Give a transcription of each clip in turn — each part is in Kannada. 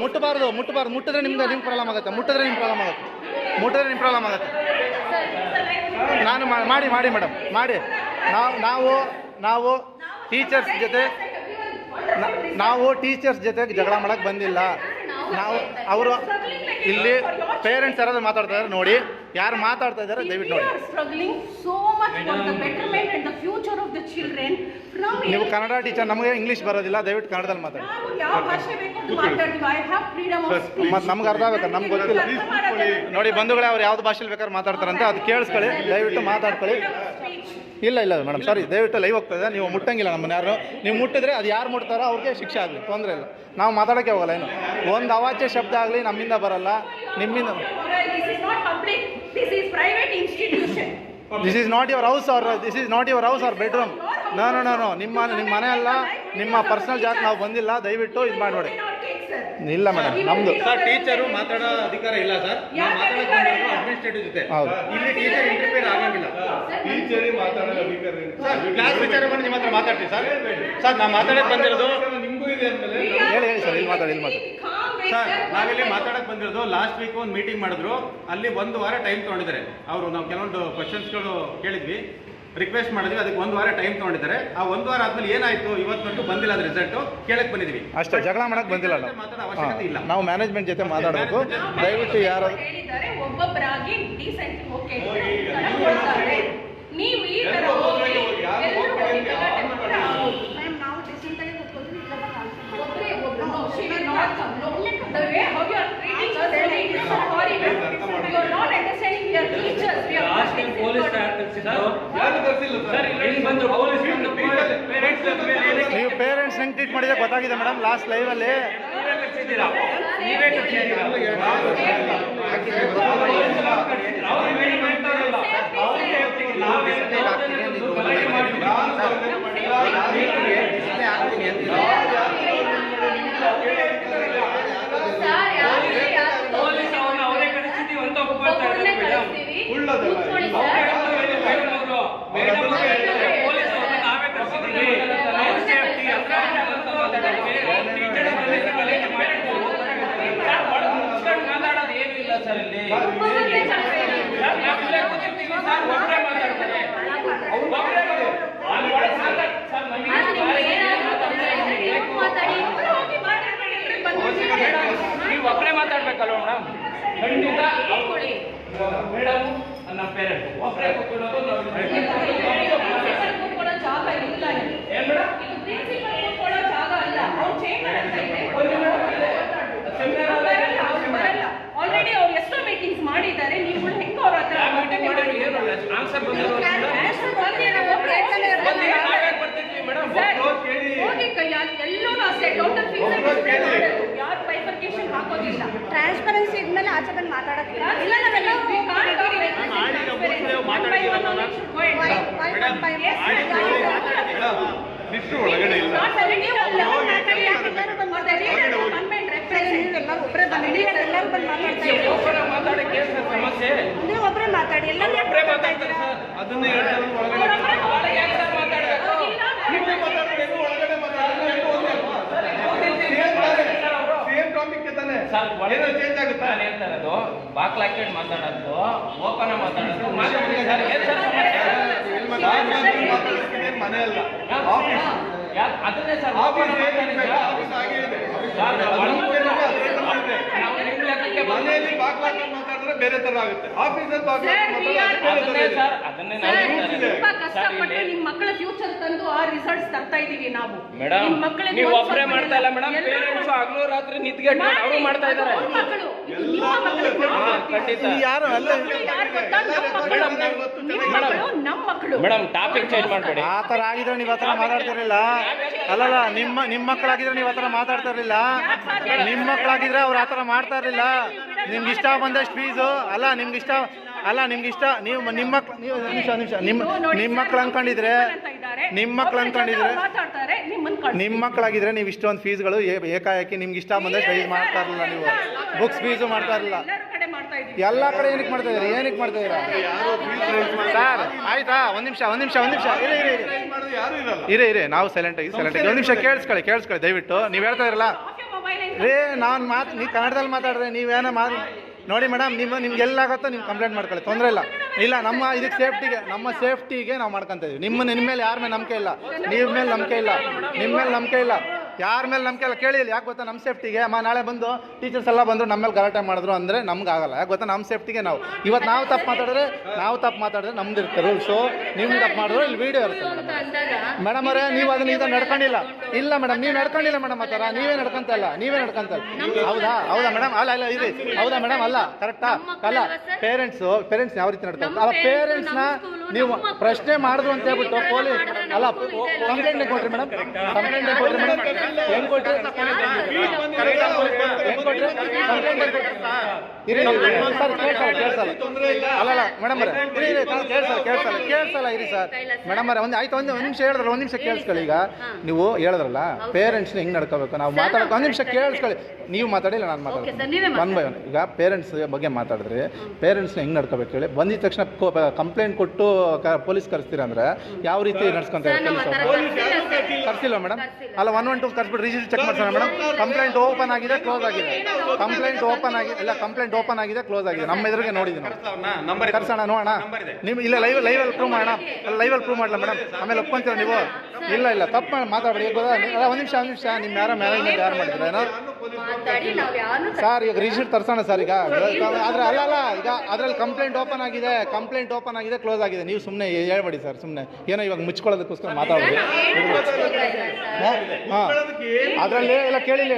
ಮುಟ್ಟಬಾರ್ದು ಮುಟ್ಟಿದ್ರೆ ನಿಮ್ಮ ಪ್ರಾಬ್ಲಮ್ ಆಗುತ್ತೆ. ಮುಟ್ಟಿದ್ರೆ ನಿಮ್ಮ ಪ್ರಾಬ್ಲಮ್ ಆಗುತ್ತೆ. ನಾನು ಮಾಡಿ ಮೇಡಮ್ ಮಾಡಿ. ನಾವು ಟೀಚರ್ಸ್ ಜೊತೆ ಜಗಳ ಮಾಡಕ್ಕೆ ಬಂದಿಲ್ಲ. ಅವರು ಇಲ್ಲಿ ಪೇರೆಂಟ್ಸ್ ಯಾರಾದ್ರೂ ಮಾತಾಡ್ತಾ ಇದ್ದಾರೆ ನೋಡಿ, ಯಾರು ಮಾತಾಡ್ತಾ ಇದ್ದಾರೆ ದಯವಿಟ್ಟು ನೋಡಿ. ನೀವು ಕನ್ನಡ ಟೀಚರ್, ನಮಗೆ ಇಂಗ್ಲೀಷ್ ಬರೋದಿಲ್ಲ, ದಯವಿಟ್ಟು ಕನ್ನಡದಲ್ಲಿ ಮಾತಾಡಿ. ಮತ್ತು ನಮ್ಗೆ ಅರ್ಥ ಆಗ್ಬೇಕು, ನಮ್ಗೆ ಗೊತ್ತಿಲ್ಲ ನೋಡಿ ಬಂಧುಗಳೇ. ಅವ್ರು ಯಾವ್ದು ಭಾಷೆಯಲ್ಲಿ ಬೇಕಾದ್ರೆ ಮಾತಾಡ್ತಾರಂತೆ, ಅದು ಕೇಳಿಸ್ಕೊಳ್ಳಿ, ದಯವಿಟ್ಟು ಮಾತಾಡ್ಕೊಳ್ಳಿ. ಇಲ್ಲ ಮೇಡಮ್ ಸಾರಿ, ದಯವಿಟ್ಟು ಲೈವ್ ಹೋಗ್ತದೆ. ನೀವು ಮುಟ್ಟಂಗಿಲ್ಲ ನಮ್ಮನ್ನ ಯಾರು. ನೀವು ಮುಟ್ಟಿದ್ರೆ ಅದು ಯಾರು ಮುಟ್ತಾರೋ ಅವ್ರಿಗೆ ಶಿಕ್ಷೆ ಆಗಲಿ, ತೊಂದರೆ ಇಲ್ಲ. ನಾವು ಮಾತಾಡೋಕ್ಕೆ ಹೋಗಲ್ಲ. ಏನು ಒಂದು ಅವಾಚ್ಯ ಶಬ್ದ ಆಗಲಿ ನಮ್ಮಿಂದ ಬರಲ್ಲ, ನಿಮ್ಮಿಂದ. This is not your house or bedroom. No ನಿಮ್ಮ ಮನೆ ಅಲ್ಲ, ನಿಮ್ಮ ಪರ್ಸನಲ್ ಜಾಗ. ನಾವು ಬಂದಿಲ್ಲ, ದಯವಿಟ್ಟು ಇದು ಮಾಡಿ ನೋಡಿ. ಇಲ್ಲ ಮೇಡಮ್, ನಮ್ದು ಸರ್ ಟೀಚರು ಮಾತಾಡೋ ಅಧಿಕಾರ ಇಲ್ಲ ಸರ್. ಅಡ್ಮಿನಿಸ್ಟ್ರೇಟಿವ್ ಜೊತೆ ಇಲ್ಲಿ ಟೀಚರ್ ಇಂಟರ್ಫಿಯರ್ ಆಗಂಗಿಲ್ಲ. ಟೀಚರೇ ಮಾತಾಡೋ ಅಧಿಕಾರ ಕ್ಲಾಸ್ ಟೀಚರ್ ಬಂದು ನಿಮ್ಮ ಹತ್ರ ಮಾತಾಡ್ತೀವಿ ಸರ್. ಸರ್ ನಾವು ಮಾತಾಡಕ್ಕೆ ಬಂದಿರೋದು ನಿಮಗೂ ಇದೆ ಅಂದಮೇಲೆ ಹೇಳಿ ಸರ್. ಇಲ್ಲಿ ಮಾತಾಡಿ ಸರ್. ನಾವಿಲ್ಲಿ ಮಾತಾಡಕ್ಕೆ ಬಂದಿರೋದು ಲಾಸ್ಟ್ ವೀಕ್ ಒಂದು ಮೀಟಿಂಗ್ ಮಾಡಿದ್ರು. ಅಲ್ಲಿ 1 ವಾರ ಟೈಮ್ ತೊಗೊಂಡಿದ್ದಾರೆ ಅವರು. ನಾವು ಕೆಲವೊಂದು ಕ್ವಶನ್ಸ್ಗಳು ಕೇಳಿದ್ವಿ, ರಿಕ್ವೆಸ್ಟ್ ಮಾಡಿದ್ವಿ, ಅದಕ್ಕೆ 1 ವಾರ ಟೈಮ್ ತೊಗೊಂಡಿದ್ದಾರೆ. ಆ 1 ವಾರ ಆದ್ಮೇಲೆ ಏನಾಯ್ತು ಇವತ್ತು ಬಂದಿಲ್ಲ ಅದು ರಿಸಲ್ಟ್. ಕೇಳಕ್ಕೆ ಬಂದಿದ್ವಿ ಅಷ್ಟೇ, ಜಗಳ ಮಾಡಕ್ಕೆ ಬಂದಿಲ್ಲ. ಮಾತಾಡೋ ಅವಶ್ಯಕತೆ ಇಲ್ಲ. ನಾವು ಮ್ಯಾನೇಜ್ಮೆಂಟ್ ಜೊತೆ ಮಾತಾಡಬೇಕು. ದಯವಿಟ್ಟು ಯಾರು ಒಬ್ಬೊಬ್ಬರಾಗಿ ಡೀಸೆಂಟ್ ನೀವು ಈ ತರ ನೀವು ಪೇರೆಂಟ್ಸ್ ಹೆಂಗೆ ಟ್ರೀಟ್ ಮಾಡಿದ್ರೆ ಗೊತ್ತಾಗಿದೆ ಮೇಡಮ್. ಲಾಸ್ಟ್ ಲೈವಲ್ಲಿ ನೀವು ಒಬ್ಬರೇ ಮಾತಾಡ್ಬೇಕಲ್ವ ಮೇಡಮ್? ಖಂಡಿತ ಮೇಡಮ್ ನಮ್ಮ ಪೇರೆಂಟ್ ಒಬ್ಬರೇ ಕೂತ್ಕೊಳ್ಳೋದು ಜಾಗ ಇಲ್ಲ. ಏನ್ ಮೇಡಮ್? ಜಾಗ ಅಲ್ಲ. ಆಲ್ರೆಡಿ ಅವ್ರು ಎಷ್ಟೋ ಮೀಟಿಂಗ್ಸ್ ಮಾಡಿದ್ದಾರೆ. ನೀವು ಹೆಂಗ್ ಅವ್ರ ಹತ್ರ ಮೀಟಿಂಗ್ ಮಾಡಿದ್ರು ಏನು ಆನ್ಸರ್ ಬಂದಿಲ್ಲ ಎಲ್ಲರೂ ಅಷ್ಟೇ ಟೋಟಲ್ ಫೀಸ್ ಯಾರು ಬೈಫರ್ಕೇಶನ್ ಹಾಕೋದಿಲ್ಲ. ಟ್ರಾನ್ಸ್ಪರೆನ್ಸಿ ಇದ್ಮೇಲೆ ಆಚೆ ಬಂದು ಮಾತಾಡೋದಿಲ್ಲ. ಇಲ್ಲ ಒಳಗಡೆ ಇಲ್ಲ. ಒಬ್ಬರೇ ಬಂದು ಎಲ್ಲರೂ ಬಂದು ಮಾತಾಡಕ್ಕೆ ಸಮಸ್ಯೆ. ನೀವು ಒಬ್ಬರೇ ಮಾತಾಡಿ, ಎಲ್ಲರೂ ಮಾತಾಡ್ತಾರೆ ಸರ್. ಅದನ್ನೇ ಹೇಳ್ತಾರೆ ಒಳಗಡೆ ಸೇಮ್ ಟಾಪಿಕ್ ತಾನೆ ಏನೋ ಚೇಂಜ್ ಆಗುತ್ತೆ. ನಾನು ಹೇಳ್ತಾ ಇರೋದು ಬಾಕ್ಲ ಹಾಕೊಂಡು ಮಾತಾಡೋದು, ಓಪನ್ ಮಾತಾಡೋದು ಮನೆ ಅಲ್ಲ, ಆಫೀಸ್. ಅದನ್ನೇ ಸರ್ ಆಫೀಸ್ ಆಗೇ ಇದೆ. ಮನೆಯಲ್ಲಿ ಬಾಕ್ಲ ಹಾಕೊಂಡು ಮಾತಾಡಿದ್ರೆ ಬೇರೆ ತರ ಆಗುತ್ತೆ. ಆಫೀಸಲ್ಲಿ ಬಾಕ್ಲ ಕಷ್ಟಪಟ್ಟು ನಿಮ್ಮ ಮಕ್ಕಳ ಫ್ಯೂಚರ್ ತಂದು ಆ ರಿಸಲ್ಟ್ಸ್ ತರ್ತಾ ಇದೀವಿ ನಾವು. ಮೇಡಮ್ ನೀವು ಒಬ್ಬರೇ ಮಾಡ್ತಾ ಇಲ್ಲ ಮೇಡಮ್. ಪೇರೆಂಟ್ಸ್ ಹಗಲು ರಾತ್ರಿ ನಿಂತ್ಕೊಂಡು ಅವರು ಮಾಡ್ತಾ ಇದ್ದಾರೆ. ಯಾರು ಅಲ್ಲ ನಮ್ಮ ಮಕ್ಕಳು. ಮೇಡಮ್ ಟಾಪಿಕ್ ಚೇಂಜ್ ಮಾಡಬೇಡಿ. ಆ ಥರ ಆಗಿದ್ರೆ ನೀವು ಆ ಥರ ಮಾತಾಡ್ತಿರ್ಲಿಲ್ಲ. ಅಲ್ಲಲ್ಲ, ನಿಮ್ಮ ಮಕ್ಕಳಾಗಿದ್ರೆ ನೀವು ಆ ಥರ ಮಾತಾಡ್ತಾ ಇರಲಿಲ್ಲ. ನಿಮ್ಮ ಮಕ್ಕಳಾಗಿದ್ರೆ ಅವ್ರು ಆ ಥರ ಮಾಡ್ತಾ ಇರಲಿಲ್ಲ. ನಿಮ್ಗೆ ಇಷ್ಟ ಬಂದಷ್ಟು ಫೀಸು ಅಲ್ಲ, ನಿಮ್ಗೆ ಇಷ್ಟ ನೀವು ನಿಮ್ಮ ಮಕ್ಕಳು ಅನ್ಕೊಂಡಿದ್ರೆ ನಿಮ್ಮ ಮಕ್ಕಳಾಗಿದ್ರೆ ನೀವು ಇಷ್ಟೊಂದು ಫೀಸ್ಗಳು ಏಕಾಏಕಿ ನಿಮ್ಗೆ ಇಷ್ಟ ಬಂದಷ್ಟು ಫೀಸ್ ಮಾಡ್ತಾ ಇರಲಿಲ್ಲ. ನೀವು ಬುಕ್ಸ್ ಫೀಸು ಮಾಡ್ತಾ ಇರಲಿಲ್ಲ. ಎಲ್ಲ ಕಡೆ ಏನಕ್ಕೆ ಮಾಡ್ತಾ ಇದ್ದೀರಾ ಸರ್? ಆಯ್ತಾ, ಒಂದು ನಿಮಿಷ ಇರಿ. ನಾವು ಸೈಲೆಂಟ್ ಆಗಿ ಒಂದು ನಿಮಿಷ ಕೇಳಿಸ್ಕೊಳ್ಳಿ ದಯವಿಟ್ಟು. ನೀವು ಹೇಳ್ತಾ ಇರಲ್ಲ ರೇ ನಾನು ನೀವು ಕನ್ನಡದಲ್ಲಿ ಮಾತಾಡ್ರಿ ನೀವೇನೋ ನೋಡಿ ಮೇಡಮ್ ನಿಮ್ಗೆ ಎಲ್ಲಾಗುತ್ತೋ ನೀವು ಕಂಪ್ಲೇಂಟ್ ಮಾಡ್ಕೊಳ್ಳಿ, ತೊಂದರೆ ಇಲ್ಲ ನಮ್ಮ ಇದಕ್ಕೆ ಸೇಫ್ಟಿಗೆ ನಾವು ಮಾಡ್ಕೊತ ಇದೀವಿ. ನಿಮ್ಮ ಮೇಲೆ ಯಾರ ಮೇಲೆ ನಂಬಿಕೆ ಇಲ್ಲ, ನಿಮ್ಮ ಮೇಲೆ ನಂಬಿಕೆ ಇಲ್ಲ, ಯಾರ ಮೇಲೆ ನಂಬಿಕೆ ಇಲ್ಲ. ಕೇಳಿ ಯಾಕೆ ಗೊತ್ತಾ, ನಮ್ಮ ಸೇಫ್ಟಿಗೆ ನಾಳೆ ಬಂದು ಟೀಚರ್ಸ್ ಎಲ್ಲ ಬಂದರು ನಮ್ಮ ಮೇಲೆ ಗಲಾಟೆ ಮಾಡಿದ್ರು ಅಂದರೆ ನಮ್ಗೆ ಆಗಲ್ಲ. ಯಾಕೆ ಗೊತ್ತಾ, ನಮ್ಮ ಸೇಫ್ಟಿಗೆ ಇವತ್ತು ನಾವು ತಪ್ಪು ಮಾತಾಡಿದ್ರೆ ನಮ್ದು ಇರುತ್ತೆ ರೂಲ್ಸು. ನೀವು ತಪ್ಪು ಮಾಡಿದ್ರು ಇಲ್ಲಿ ವೀಡಿಯೋ ಇರುತ್ತೆ ಮೇಡಮ್ ಅವರೇ. ನೀವು ಅದನ್ನ ಈಗ ನಡ್ಕೊಂಡಿಲ್ಲ. ಇಲ್ಲ ಮೇಡಮ್, ನೀವು ನಡ್ಕೊಂಡಿಲ್ಲ ಮೇಡಮ್. ಆ ಥರ ನೀವೇ ನಡ್ಕೊಂತ ಇಲ್ಲ. ಹೌದಾ ಮೇಡಮ್? ಅಲ್ಲ ಇರಿ, ಹೌದಾ ಮೇಡಮ್? ಅಲ್ಲ ಕರೆಕ್ಟಾ? ಅಲ್ಲ ಪೇರೆಂಟ್ಸ್ ಯಾವ ರೀತಿ ನಡ್ಕೊಂತ ಅಲ್ಲ, ಪೇರೆಂಟ್ಸ್ನ ನೀವು ಪ್ರಶ್ನೆ ಮಾಡಿದ್ರು ಅಂತ ಹೇಳ್ಬಿಟ್ಟು ಪೊಲೀಸ್ ಅಲ್ಲ ಕಂಪ್ಲೇಂಟ್ ಕೊಟ್ರಿ ಮೇಡಮ್, ಕಂಪ್ಲೇಂಟ್ ಕೊಟ್ರಿ ಮೇಡಮ್. ಹೆಂಗ್ ಕೊಟ್ರಿ? ಅಲ್ಲ ಮೇಡಮ್ ಅವರೇ ಕೇಳಿಸಲ್ಲ ಇರಿ ಸರ್. ಮೇಡಮ್ ಅವರೇ ಒಂದು ನಿಮಿಷ ಹೇಳಿದ್ರಲ್ಲ, ಒಂದು ನಿಮಿಷ ಕೇಳಿಸ್ಕೊಳ್ಳಿ. ಈಗ ನೀವು ಹೇಳಿದ್ರಲ್ಲ ಪೇರೆಂಟ್ಸ್ನ ಹೆಂಗ್ ನಡ್ಕೋಬೇಕು ನಾವು ಮಾತಾಡೋಕೆ, ಒಂದು ನಿಮಿಷ ಕೇಳಿಸ್ಕೊಳ್ಳಿ. ನೀವು ಮಾತಾಡಿಲ್ಲ, ನಾನು ಮಾತಾಡ್ತೀನಿ ಒನ್ ಬೈ ಒನ್. ಈಗ ಪೇರೆಂಟ್ಸ್ ಬಗ್ಗೆ ಮಾತಾಡಿದ್ರೆ ಪೇರೆಂಟ್ಸ್ನ ಹೆಂಗ್ ನಡ್ಕೋಬೇಕು ಹೇಳಿ. ಬಂದಿದ ತಕ್ಷಣ ಕಂಪ್ಲೇಂಟ್ ಕೊಟ್ಟು ಪೊಲೀಸ್ ಕರೆಸ್ತೀರ ಅಂದ್ರೆ ಯಾವ ರೀತಿ ನಡ್ಸ್ಕೊಂತಾರೆ ಪೊಲೀಸ್? ಕರ್ಸಿಲ್ಲ ಮೇಡಮ್. ಅಲ್ಲ 112 ಕರ್ಸ್ಬಿಟ್ಟು ರಿಜಿಸ್ಟರ್ ಚೆಕ್ ಮಾಡ್ಸೋಣ ಮೇಡಮ್. ಕಂಪ್ಲೇಂಟ್ ಓಪನ್ ಆಗಿದೆ, ಕ್ಲೋಸ್ ಆಗಿದೆ. ಕಂಪ್ಲೇಂಟ್ ಓಪನ್ ಆಗಿದೆ, ಕ್ಲೋಸ್ ಆಗಿದೆ. ನಮ್ಮ ಎದುರಿಗೆ ನೋಡಿದ್ದೀನಿ ನಾವು. ಕರ್ಸೋಣ ನೋಡೋಣ. ನಿಮ್ಗೆ ಇಲ್ಲ ಲೈವಲ್ಲಿ ಪ್ರೂವ್ ಮಾಡೋಣ. ಲೈವಲ್ಲಿ ಪ್ರೂವ್ ಮಾಡಲ್ಲ ಮೇಡಮ್, ಆಮೇಲೆ ಒಪ್ಕೊಂತೀರ ನೀವು? ಇಲ್ಲ ತಪ್ಪು ಮಾತಾಡ್ಬೇಡಿ. ಗೊತ್ತಾ, ಒಂದು ನಿಮಿಷ ನಿಮ್ಮ ಯಾರೋ ಮ್ಯಾನೇಜ್ಮೆಂಟ್ ಯಾರು ಮಾಡಿದ್ರೇನೋ ಸರ್? ಈಗ ರಿಜಿಸ್ಟರ್ ತರ್ಸೋಣ ಸರ್. ಈಗ ಆದರೆ ಅಲ್ಲ ಈಗ ಅದರಲ್ಲಿ ಕಂಪ್ಲೇಂಟ್ ಓಪನ್ ಆಗಿದೆ, ಕ್ಲೋಸ್ ಆಗಿದೆ. ನೀವು ಸುಮ್ಮನೆ ಹೇಳ್ಬೇಡಿ ಸರ್, ಸುಮ್ಮನೆ ಏನೋ ಇವಾಗ ಮುಚ್ಕೊಳ್ಳೋದಕ್ಕೋಸ್ಕರ ಮಾತಾಡೋದು. ಹಾಂ, ಅದರಲ್ಲಿ ಎಲ್ಲ ಕೇಳಿಲ್ಲ.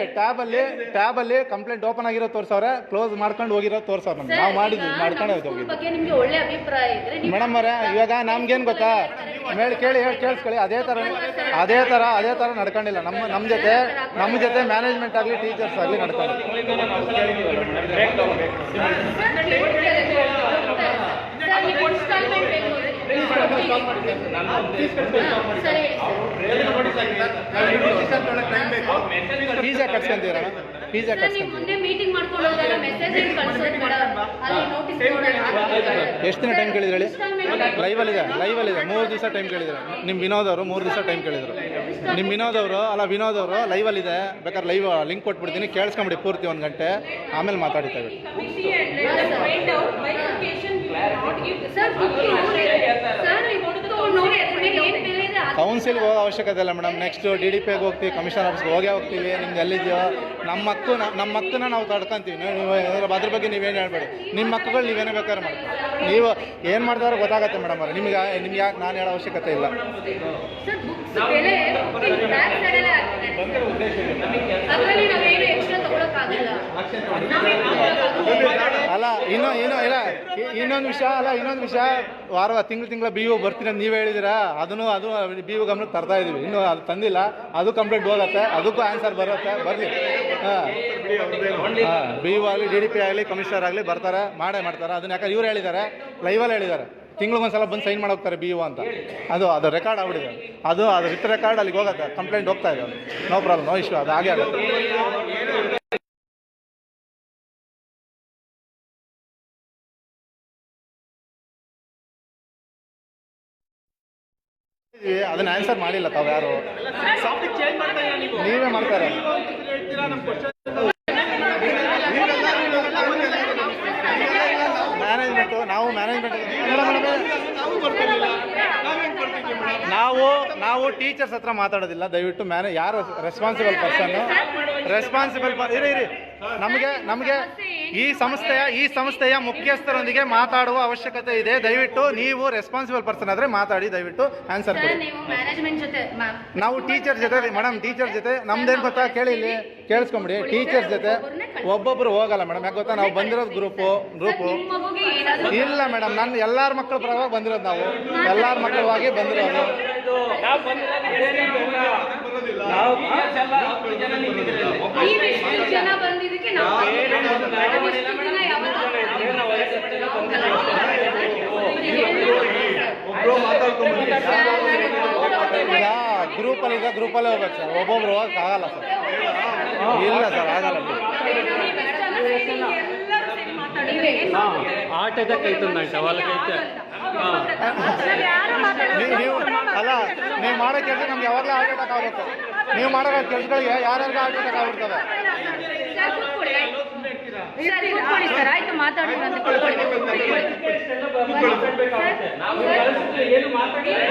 ಟ್ಯಾಬಲ್ಲಿ ಕಂಪ್ಲೇಂಟ್ ಓಪನ್ ಆಗಿರೋ ತೋರ್ಸವ್ರೆ, ಕ್ಲೋಸ್ ಮಾಡ್ಕೊಂಡು ಹೋಗಿರೋ ತೋರ್ಸವ್ರೆ. ನಮ್ಗೆ ನಾವು ಮಾಡ್ಕೊಂಡು ಹೋಗಿದ್ವಿ ಮೇಡಮ್ ಅವರೇ. ಇವಾಗ ನಮ್ಗೇನು ಗೊತ್ತಾ, ಕೇಳಿಸ್ಕೊಳ್ಳಿ. ಅದೇ ಥರ ನಡ್ಕೊಂಡಿಲ್ಲ ನಮ್ಮ ಜೊತೆ ಮ್ಯಾನೇಜ್ಮೆಂಟ್ ಆಗಲಿ ಟೀಚರ್ಸ್ ಆಗಲಿ ನಡ್ಕೊಂಡು. ಫೀಸೇ ಕಟ್ಸ್ಕೊಂತೀರ? ಎಷ್ಟು ದಿನ ಟೈಮ್ ಕೇಳಿದ್ರಿ ಹೇಳಿ? ಲೈವಲ್ಲಿ ಇದೆ 3 ದಿವಸ ಟೈಮ್ ಕೇಳಿದ್ರು. ನಿಮ್ಮ ವಿನೋದ್ ಅವರು 3 ದಿವಸ ಟೈಮ್ ಕೇಳಿದ್ರು. ನಿಮ್ಮ ವಿನೋದ್ ಅವರು ಲೈವಲ್ಲಿದೆ. ಬೇಕಾದ್ರೆ ಲೈವ್ ಲಿಂಕ್ ಕೊಟ್ಬಿಡ್ತೀನಿ, ಕೇಳಿಸ್ಕೊಂಬಿಡಿ ಪೂರ್ತಿ 1 ಗಂಟೆ, ಆಮೇಲೆ ಮಾತಾಡ್ತೇವೆ. ಕೌನ್ಸಿಲ್ಗೆ ಹೋಗೋ ಅವಶ್ಯಕತೆ ಇಲ್ಲ ಮೇಡಮ್. ನೆಕ್ಸ್ಟ್ DDPಗೆ ಹೋಗ್ತೀವಿ, ಕಮಿಷನರ್ ಆಫೀಸ್ಗೆ ಹೋಗ್ತೀವಿ. ನಿಮ್ದು ಎಲ್ಲಿದೆಯೋ ನಮ್ಮ ಹಕ್ಕನ್ನ ನಾವು ತಡ್ಕೊಂತೀವಿ. ನೀವು ಅದ್ರ ಬಗ್ಗೆ ನೀವೇನು ಹೇಳ್ಬೇಡಿ. ನಿಮ್ಮ ಹಕ್ಕುಗಳು ನೀವೇನೇ ಬೇಕಾದ್ರೆ ಮಾಡಿ. ನೀವು ಏನು ಮಾಡ್ತಾರೋ ಗೊತ್ತಾಗತ್ತೆ ಮೇಡಮ್ ಅವ್ರೆ. ನಿಮ್ಗೆ ಯಾಕೆ ನಾನು ಹೇಳೋ ಅವಶ್ಯಕತೆ ಇಲ್ಲ. ಅಲ್ಲ ಇನ್ನೊಂದು ವಿಷಯ ವಾರ ತಿಂಗಳ BO ಬರ್ತೀನಿ ಅಂತ ನೀವೇ ಹೇಳಿದ್ದೀರಾ. ಅದು BO ಗಮನಕ್ಕೆ ತರ್ತಾ ಇದೀವಿ. ಇನ್ನೂ ಅದು ತಂದಿಲ್ಲ. ಅದು ಕಂಪ್ಲೇಂಟ್ ಹೋಗುತ್ತೆ, ಅದಕ್ಕೂ ಆನ್ಸರ್ ಬರುತ್ತೆ. ಬರಲಿ. BO ಆಗಲಿ DDP ಆಗಲಿ ಕಮಿಷನರ್ ಆಗಲಿ ಬರ್ತಾರೆ, ಮಾಡ್ತಾರೆ. ಅದನ್ನ ಯಾಕಂದ್ರೆ ಇವ್ರು ಹೇಳಿದ್ದಾರೆ, ಲೈವಲ್ಲಿ ಹೇಳಿದ್ದಾರೆ. ತಿಂಗಳಿಗೊಂದ್ಸಲ ಬಂದು ಸೈನ್ ಮಾಡೋಗ್ತಾರೆ BO ಅಂತ. ಅದು ರೆಕಾರ್ಡ್ ಆಗ್ಬಿಟ್ಟಿದೆ. ಅದು ವಿತ್ ರೆಕಾರ್ಡ್ ಅಲ್ಲಿಗೆ ಹೋಗುತ್ತೆ, ಕಂಪ್ಲೇಂಟ್ ಹೋಗ್ತಾ ಇದೆ. No problem, no issue. ಅದು ಹಾಗೆ ಆಗುತ್ತೆ. ಅದನ್ನ ಆನ್ಸರ್ ಮಾಡಿಲ್ಲ ತಾವು ಯಾರು. ನೀವೇ ಮಾಡ್ತಾರೆ. ಮ್ಯಾನೇಜ್ಮೆಂಟ್ ನಾವು ಟೀಚರ್ಸ್ ಹತ್ರ ಮಾತಾಡೋದಿಲ್ಲ. ದಯವಿಟ್ಟು ಯಾರು ರೆಸ್ಪಾನ್ಸಿಬಲ್ ಇರಿ. ನಮಗೆ ಈ ಸಂಸ್ಥೆಯ ಮುಖ್ಯಸ್ಥರೊಂದಿಗೆ ಮಾತಾಡುವ ಅವಶ್ಯಕತೆ ಇದೆ. ದಯವಿಟ್ಟು ನೀವು ರೆಸ್ಪಾನ್ಸಿಬಲ್ ಪರ್ಸನ್ ಆದ್ರೆ ಮಾತಾಡಿ, ದಯವಿಟ್ಟು ಆನ್ಸರ್ ಕೊಡಿ. ನಾವು ಟೀಚರ್ ಜೊತೆ ಮೇಡಮ್, ಟೀಚರ್ ಜೊತೆ ನಮ್ದೇನು ಗೊತ್ತಾ, ಕೇಳಿಸ್ಕೊಂಬಿಡಿ. ಟೀಚರ್ಸ್ ಜೊತೆ ಒಬ್ಬೊಬ್ರು ಹೋಗಲ್ಲ ಮೇಡಮ್. ಯಾಕೆ ಗೊತ್ತಾ, ನಾವು ಬಂದಿರೋದು ಗ್ರೂಪು ಇಲ್ಲ ಮೇಡಮ್. ನಾನು ಎಲ್ಲಾರ ಮಕ್ಕಳ ಪರವಾಗಿ ಬಂದಿರೋದು. ನಾವು ಎಲ್ಲಾರ ಮಕ್ಕಳವಾಗಿ ಬಂದಿರೋದು. ಗ್ರೂಪಲ್ಲೇ ಹೋಗ್ಬೇಕು ಸರ್. ಒಬ್ಬೊಬ್ರು ಹೋಗಕ್ಕೆ ಆಗಲ್ಲ ಸರ್. ಇಲ್ಲ ಸರ್, ಆಗಲ್ಲ. ನೀವು ಮಾಡೋ ಕೆಲಸ ನಮ್ಗೆ ಯಾವಾಗಲೂ ಹಾರ್ಟ್ ಅಟ್ಯಾಕ್ ಆಗುತ್ತೆ. ನೀವು ಮಾಡೋ ಕೆಲಸಗಳಿಗೆ ಯಾರ್ಯಾರಿಗೆ ಹಾರ್ಟ್ ಅಟ್ಯಾಕ್ ಆಗ್ಬಿಡ್ತವೆ. ಸರ್ ಕೂತ್ಕೊಳ್ಳಿ ಸರ್, ಆಯ್ತು ಮಾತಾಡೋಣ ಅಂತ ಕೂತ್ಕೊಳ್ಳಿ. ನಾವು ಕಳಿಸಿದ್ರೆ ಏನು ಮಾತಾಡಿಲ್ಲ.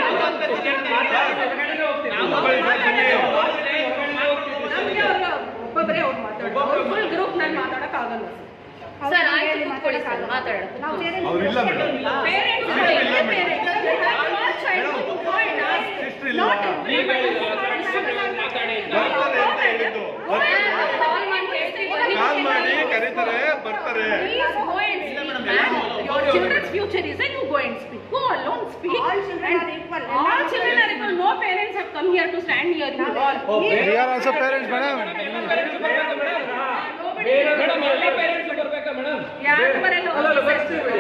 ನಮ್ಗೆ ಅವ್ರ ಒಬ್ಬೊಬ್ಬರೇ ಅವ್ರು ಮಾತಾಡೋದು, ಫುಲ್ ಗ್ರೂಪ್ ನಲ್ಲಿ ಮಾತಾಡಕ್ ಆಗಲ್ಲ ಸರ್ ಆಯ್ತು ಕೂತ್ಕೊಳ್ಳಿ ಸರ್, ಮಾತಾಡೋಣ. ನಾವು ಬೇರೆ ಅವ್ರಿಲ್ಲ ಮೇಡಮ್. ಕಾಲ್ ಮಾಡಿ ಕರೀತಾರೆ, ಬರ್ತಾರೆ. Your children's future is that you go and speak. Go alone, speak. All children are equal. All children are equal. No parents have come here to stand here. You all. We are also parents madam. Madam ಎಲ್ಲ ಪೇರೆಂಟ್ಸ್ ಬರ್ಬೇಕಾ ಮೇಡಮ್? ಯಾರು ಬರಲ್ಲ?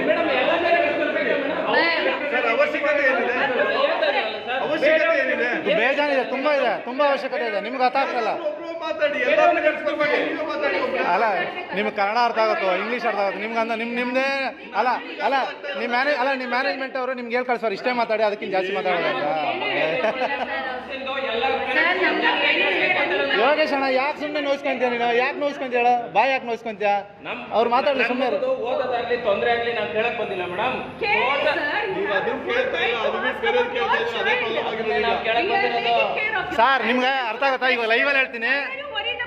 ಮೇಡಮ್ ಎಲ್ಲ ಪೇರೆಂಟ್ಸ್ ಬರ್ಬೇಕಾ ಮೇಡಮ್? ಸರ್ ಅವಶ್ಯಕತೆ ಏನಿದೆ? ಅವಶ್ಯಕತೆ ಏನಿದೆ? ಬೇಜಾನಿದೆ, ತುಂಬಾ ಇದೆ, ತುಂಬಾ ಅವಶ್ಯಕತೆ ಇದೆ. ನಿಮ್ಗೆ ಅರ್ಥ ಆಗ್ತಲ್ಲ. ಒಬ್ರು ಮಾತಾಡಿ, ಎಲ್ಲ ಮಾತಾಡಿ, ನೀವು ಮಾತಾಡಿ. ಅಲ್ಲ ನಿಮ್ಗೆ ಕನ್ನಡ ಅರ್ಥ ಆಗುತ್ತೋ ಇಂಗ್ಲೀಷ್ ಅರ್ಥ ಆಗುತ್ತೆ ನಿಮ್ಗೆ ಅಂದ ನಿಮ್ದೇ ಅಲ್ಲ ಅಲ್ಲ ನಿಮ್ಮ ಮ್ಯಾನೇಜ್ಮೆಂಟ್ ಅವರು ನಿಮ್ಗೆ ಹೇಳಿ ಕಳ್ಸೋರು ಇಷ್ಟೇ ಮಾತಾಡಿ ಅದಕ್ಕಿಂತ ಜಾಸ್ತಿ ಮಾತಾಡೋದು. ಯೋಗೇಶ್ ಅಣ್ಣ ಯಾಕೆ ಸುಮ್ಮನೆ ನೋಯಿಸ್ಕೊಂತೀಯ ನೀನು? ಯಾಕೆ ನೋಯಿಸ್ಕೊಂತೀಯ ಹೇಳ? ಬಾಯ್ ಯಾಕೆ ನೋಯಿಸ್ಕೊಂತೀಯ? ಅವ್ರು ಮಾತಾಡಲಿ ಸುಮ್ಮನೆ. ಓದೋದಾಗ್ಲಿ ತೊಂದರೆ ಆಗ್ಲಿ ನಾವು ಕೇಳಕ್ ಬಂದಿಲ್ಲ ಮೇಡಮ್. ನೀವು ಅದನ್ನ ಕೇಳ್ತಾ ಇಲ್ಲ, ಅದು ಬಿಟ್ಟು ಬೇರೆ ಕೇಳ್ತಾ ಇಲ್ಲ, ಅದೇ ಪ್ರಾಬ್ಲಮ್ ಆಗಿದೆ ಈಗ. ನಾವು ಕೇಳಕ್ ಬಂದಿರೋದು ಸರ್ ನಿಮ್ಗೆ ಅರ್ಥ ಆಗುತ್ತಾ? ಈಗ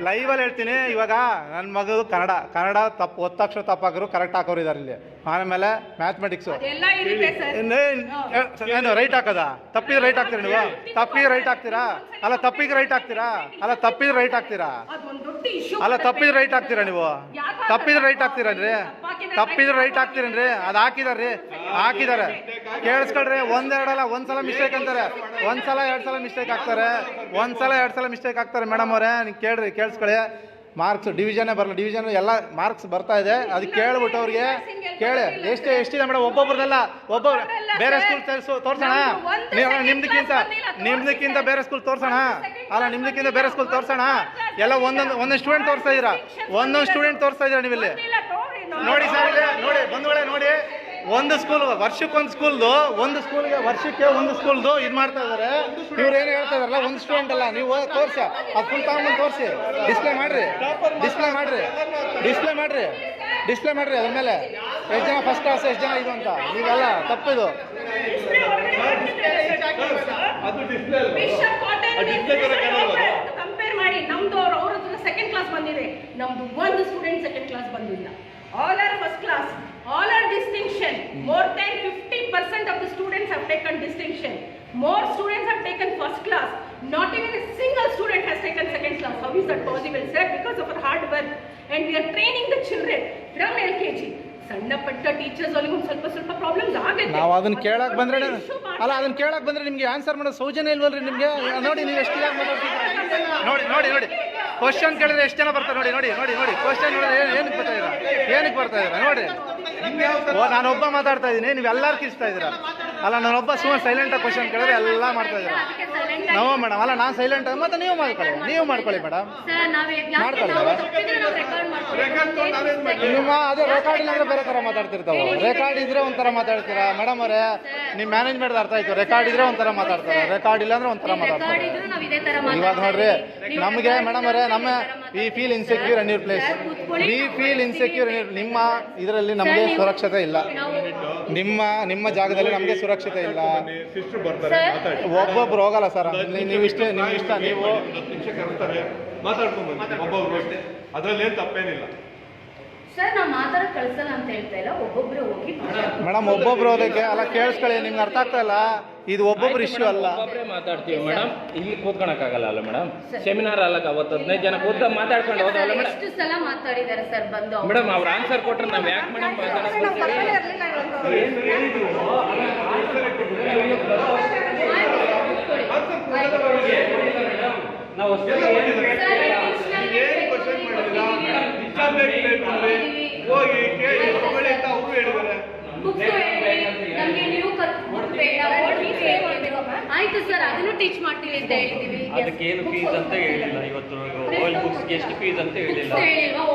ಲೈವಲ್ಲಿ ಹೇಳ್ತೀನಿ ಇವಾಗ ನನ್ನ ಮಗು ಕನ್ನಡ ತಪ್ಪು ಒತ್ತಕ್ಷರ ತಪ್ಪಾಕರು ಕರೆಕ್ಟ್ ಹಾಕೋರು ಇದಾರೆ ಇಲ್ಲಿ. ಆಮೇಲೆ ಮ್ಯಾಥಮೆಟಿಕ್ಸು ಎಲ್ಲ ಇರುತ್ತೆ ಸರ್. ಏನು ರೈಟ್ ಹಾಕೋದಾ? ತಪ್ಪಿದ್ರೆ ರೈಟ್ ಹಾಕ್ತೀರಾ ನೀವು? ತಪ್ಪಿದ್ರೆ ರೈಟ್ ಹಾಕ್ತೀರಾ? ಅಲ್ಲ ತಪ್ಪಿಗೆ ರೈಟ್ ಹಾಕ್ತೀರಾ? ಅಲ್ಲ ತಪ್ಪಿದ್ರೆ ರೈಟ್ ಹಾಕ್ತೀರಾ? ಅದೊಂದು ದೊಡ್ಡ ಇಶ್ಯೂ. ಅಲ್ಲ ತಪ್ಪಿದ್ರೆ ರೈಟ್ ಹಾಕ್ತೀರಾ ನೀವು? ತಪ್ಪಿದ್ರೆ ರೈಟ್ ಹಾಕ್ತೀರನ್ರಿ? ತಪ್ಪಿದ್ರೆ ರೈಟ್ ಹಾಕ್ತೀರನ್ರಿ? ಅದು ಹಾಕಿದ್ದಾರೆ ಕೇಳಿಸ್ಕೊಳ್ರಿ. ಒಂದೆರಡಲ್ಲ ಒಂದ್ಸಲ ಮಿಸ್ಟೇಕ್ ಅಂತಾರೆ, ಒಂದ್ಸಲ ಎರಡು ಸಲ ಮಿಸ್ಟೇಕ್ ಆಗ್ತಾರೆ, ಎರಡು ಸಲ ಮಿಸ್ಟೇಕ್ ಆಗ್ತಾರೆ. ಮೇಡಮ್ ಅವರೇ ನೀವು ಕೇಳಿಸ್ಕೊಳ್ಳಿ. ಮಾರ್ಕ್ಸ್ ಡಿವಿಷನ್ನೇ ಬರಲ್ಲ, ಡಿವಿಷನ್ ಎಲ್ಲ ಮಾರ್ಕ್ಸ್ ಬರ್ತಾ ಇದೆ. ಅದಕ್ಕೆ ಕೇಳ್ಬಿಟ್ಟು ಅವ್ರಿಗೆ ಕೇಳಿ ಎಷ್ಟಿದೆ ಮೇಡಮ್. ಒಬ್ಬೊಬ್ರದಲ್ಲ, ಒಬ್ಬೊಬ್ರು ಬೇರೆ ಸ್ಕೂಲ್ ತೋರ್ಸೋಣ. ನಿಮ್ದಕ್ಕಿಂತ ಬೇರೆ ಸ್ಕೂಲ್ ತೋರ್ಸೋಣ. ಅಲ್ಲ ನಿಮ್ದಕ್ಕಿಂತ ಬೇರೆ ಸ್ಕೂಲ್ ತೋರ್ಸೋಣ. ಎಲ್ಲ ಒಂದೊಂದು ಸ್ಟೂಡೆಂಟ್ ತೋರಿಸ್ತಾ ಇದ್ದೀರಾ, ನೀವಿಲ್ಲಿ ನೋಡಿ ಸರ್. ನೋಡಿ ಬಂಧುಗಳೇ, ನೋಡಿ ಒಂದು ಸ್ಕೂಲ್ ವರ್ಷಕ್ಕೊಂದು ಸ್ಕೂಲ್ದು, ವರ್ಷಕ್ಕೆ ಒಂದು ಸ್ಕೂಲ್ದು ಇದು ಮಾಡ್ತಾ ಇದ್ದಾರೆ. ಇವ್ರು ಏನು ಹೇಳ್ತಾ ಇದಾರಲ್ಲ, ಒಂದು ಸ್ಟೂಡೆಂಟ್ ಅಲ್ಲ, ನೀವು ತೋರಿಸಿ ಅದು ಫುಲ್ ತಗೊಂಬಂದು ತೋರಿಸಿ, ಡಿಸ್ಪ್ಲೇ ಮಾಡ್ರಿ ಅದ್ರ ಮೇಲೆ ಎಷ್ಟು ಜನ ಫಸ್ಟ್ ಕ್ಲಾಸ್, ಎಷ್ಟು ಜನ ಇದು ಅಂತ. ನೀವೆಲ್ಲ ತಪ್ಪಿದು. ಅದು ಡಿಸ್ಪ್ಲೇ ಅಲ್ಲ. ಕಂಪೇರ್ ಮಾಡಿ ನಮ್ದು ಅವ್ರ ಸೆಕೆಂಡ್ ಕ್ಲಾಸ್ ಬಂದಿದೆ, ನಮ್ದು ಒಂದು ಸ್ಟೂಡೆಂಟ್ ಸೆಕೆಂಡ್ ಕ್ಲಾಸ್ ಬಂದಿಲ್ಲ. All are first class, all are distinction. More than 50% of the students have taken distinction. More students have taken first class. Not even a single student has taken second class. How is that possible, sir? Because of our hard work, and we are training the children from LKG. ಸಣ್ಣ ಪಟ್ಟ ಟೀಚರ್ಸ್ ಅವ್ರಿಗೆ ಒಂದು ಸ್ವಲ್ಪ ಪ್ರಾಬ್ಲಮ್ಸ್ ಆಗುತ್ತೆ. ನಾವು ಅದನ್ನ ಕೇಳಕ್ ಬಂದ್ರೆ ನಿಮ್ಗೆ ಆನ್ಸರ್ ಮಾಡೋ ಸೌಜನ್ಯ ಇಲ್ವಲ್ರಿ ನಿಮ್ಗೆ? ನೋಡಿ ನೀವು ಎಷ್ಟು ನೋಡಿ ಕ್ವಶನ್ ಕೇಳಿದ್ರೆ ಎಷ್ಟು ಜನ ಬರ್ತಾರೆ ನೋಡಿ. ಕ್ವಶನ್ ನೋಡಿದ್ರೆ ಏನಕ್ಕೆ ಬರ್ತಾ ಇದ್ದೀರಾ ನೋಡಿ. ನಾನೊಬ್ಬ ಮಾತಾಡ್ತಾ ಇದ್ದೀನಿ, ನೀವೆಲ್ಲರೂ ಕಿಸ್ತಾ ಇದ್ದೀರಾ. ಅಲ್ಲ ನಾನೊಬ್ಬ ಸುಮ್ಮನೆ ಸೈಲೆಂಟ್ ಆಗಿ ಕ್ವಶನ್ ಕೇಳಿದ್ರೆ ಎಲ್ಲ ಮಾಡ್ತಾ ಇದ್ದೀರಾ. ನಾವು ಮೇಡಮ್ ಅಲ್ಲ ನಾನು ಸೈಲೆಂಟ್ ಆಗಿ, ಮತ್ತೆ ನೀವು ಮಾಡ್ಕೊಳ್ಳಿ ಮೇಡಮ್. ನಿಮ್ಮ ಅದೇ ರೆಕಾರ್ಡ್ ಇಲ್ಲ ಅಂದ್ರೆ ಬೇರೆ ಥರ ಮಾತಾಡ್ತಿರ್ತಾವೆ. ರೆಕಾರ್ಡ್ ಇದ್ರೆ ಒಂಥರ ಮಾತಾಡ್ತೀರಾ ಮೇಡಮ್ ಅವರೇ. ನಿಮ್ಮ ಮ್ಯಾನೇಜ್ಮೆಂಟ್ ಅರ್ಥ ಆಯ್ತು. ರೆಕಾರ್ಡ್ ಇದ್ರೆ ಒಂಥರ ಮಾತಾಡ್ತಾರೆ, ರೆಕಾರ್ಡ್ ಇಲ್ಲ ಅಂದ್ರೆ ಒಂಥರ ಮಾತಾಡ್ತಾರೆ. ಇವಾಗ ನೋಡ್ರಿ ನಮಗೆ ಮೇಡಮ್ ಅವರೇ, ನಮ್ಮ we feel insecure in your place. ನಿಮ್ಮ ಇದರಲ್ಲಿ ನಮಗೆ ಸುರಕ್ಷತೆ ಇಲ್ಲ. ನಿಮ್ಮ ಜಾಗದಲ್ಲಿ ನಮಗೆ ಸುರಕ್ಷತೆ ಇಲ್ಲ. ಸಿಸ್ಟರ್ ಬರ್ತಾರೆ, ಮಾತಾಡಿ. ಒಬ್ಬೊಬ್ರು ಹೋಗಲ್ಲ ಸರ್. ನೀವು ಇಷ್ಟ ನೀವು 10 ನಿಮಿಷ ಕರ್ತಾರೆ, ಮಾತಾಡ್ಕೊಂಡು ಬನ್ನಿ ಒಬ್ಬೊಬ್ರು ಅಷ್ಟೇ. ಅದರಲ್ಲಿ ಏನು ತಪ್ಪೇನಿಲ್ಲ ಸರ್. ನಾವು ಮಾತಾಡೋದು ಕಳ್ಸಲ್ಲ ಅಂತ ಹೇಳ್ತಾ ಇಲ್ಲ, ಒಬ್ಬೊಬ್ರು ಹೋಗಿ ಮೇಡಮ್. ಒಬ್ಬೊಬ್ರು ಹೋದಕ್ಕೆ ಅಲ್ಲ ಕೇಳಿಸ್ಕೊಳ್ಳಿ, ನಿಮ್ಗೆ ಅರ್ಥ ಆಗ್ತಾ ಇಲ್ಲ. ಇದು ಒಬ್ಬೊಬ್ರು ಇಶ್ಯೂ ಅಲ್ಲ. ಒಬ್ಬೊಬ್ಬರೇ ಮಾತಾಡ್ತೀವಿ ಮೇಡಮ್. ಇಲ್ಲಿ ಕೂತ್ಕೊಳಕ್ಕಾಗಲ್ಲ ಅಲ್ಲ ಮೇಡಮ್. ಸೆಮಿನಾರ್ ಅಲ್ಲ, ಅವತ್ತು 15 ಜನ ಕೂತ ಮಾತಾಡ್ಕೊಂಡು ಹೋದಲ್ಲ ಮೇಡಮ್. ಎಷ್ಟು ಸಲ ಮಾತಾಡಿದ್ದಾರೆ ಸರ್ ಬಂದು ಮೇಡಮ್ ಅವ್ರ ಆನ್ಸರ್ ಕೊಟ್ರೆ ನಾವು ಯಾಕೆ ಮೇಡಮ್ ನಾವು ಏನು ಕ್ವಶನ್ ಮಾಡಿಲ್ಲ. ಹೋಗಿ ಕೇಳಿ ತಗೊಳ್ಳಿ ಅಂತ ಅವರು ಹೇಳಿದ್ದಾರೆ. ಆಯ್ತು ಸರ್, ಅದನ್ನು ಟೀಚ್ ಮಾಡ್ತೀವಿ ಅಂತ ಹೇಳಿದೀವಿ. ಅದಕ್ಕೇನು ಫೀಸ್ ಅಂತ ಹೇಳಿಲ್ಲ ಇವತ್ತು. ಓಲ್ಡ್ ಬುಕ್ಸ್ಗೆ ಎಷ್ಟು ಫೀಸ್ ಅಂತ ಹೇಳಿಲ್ಲ.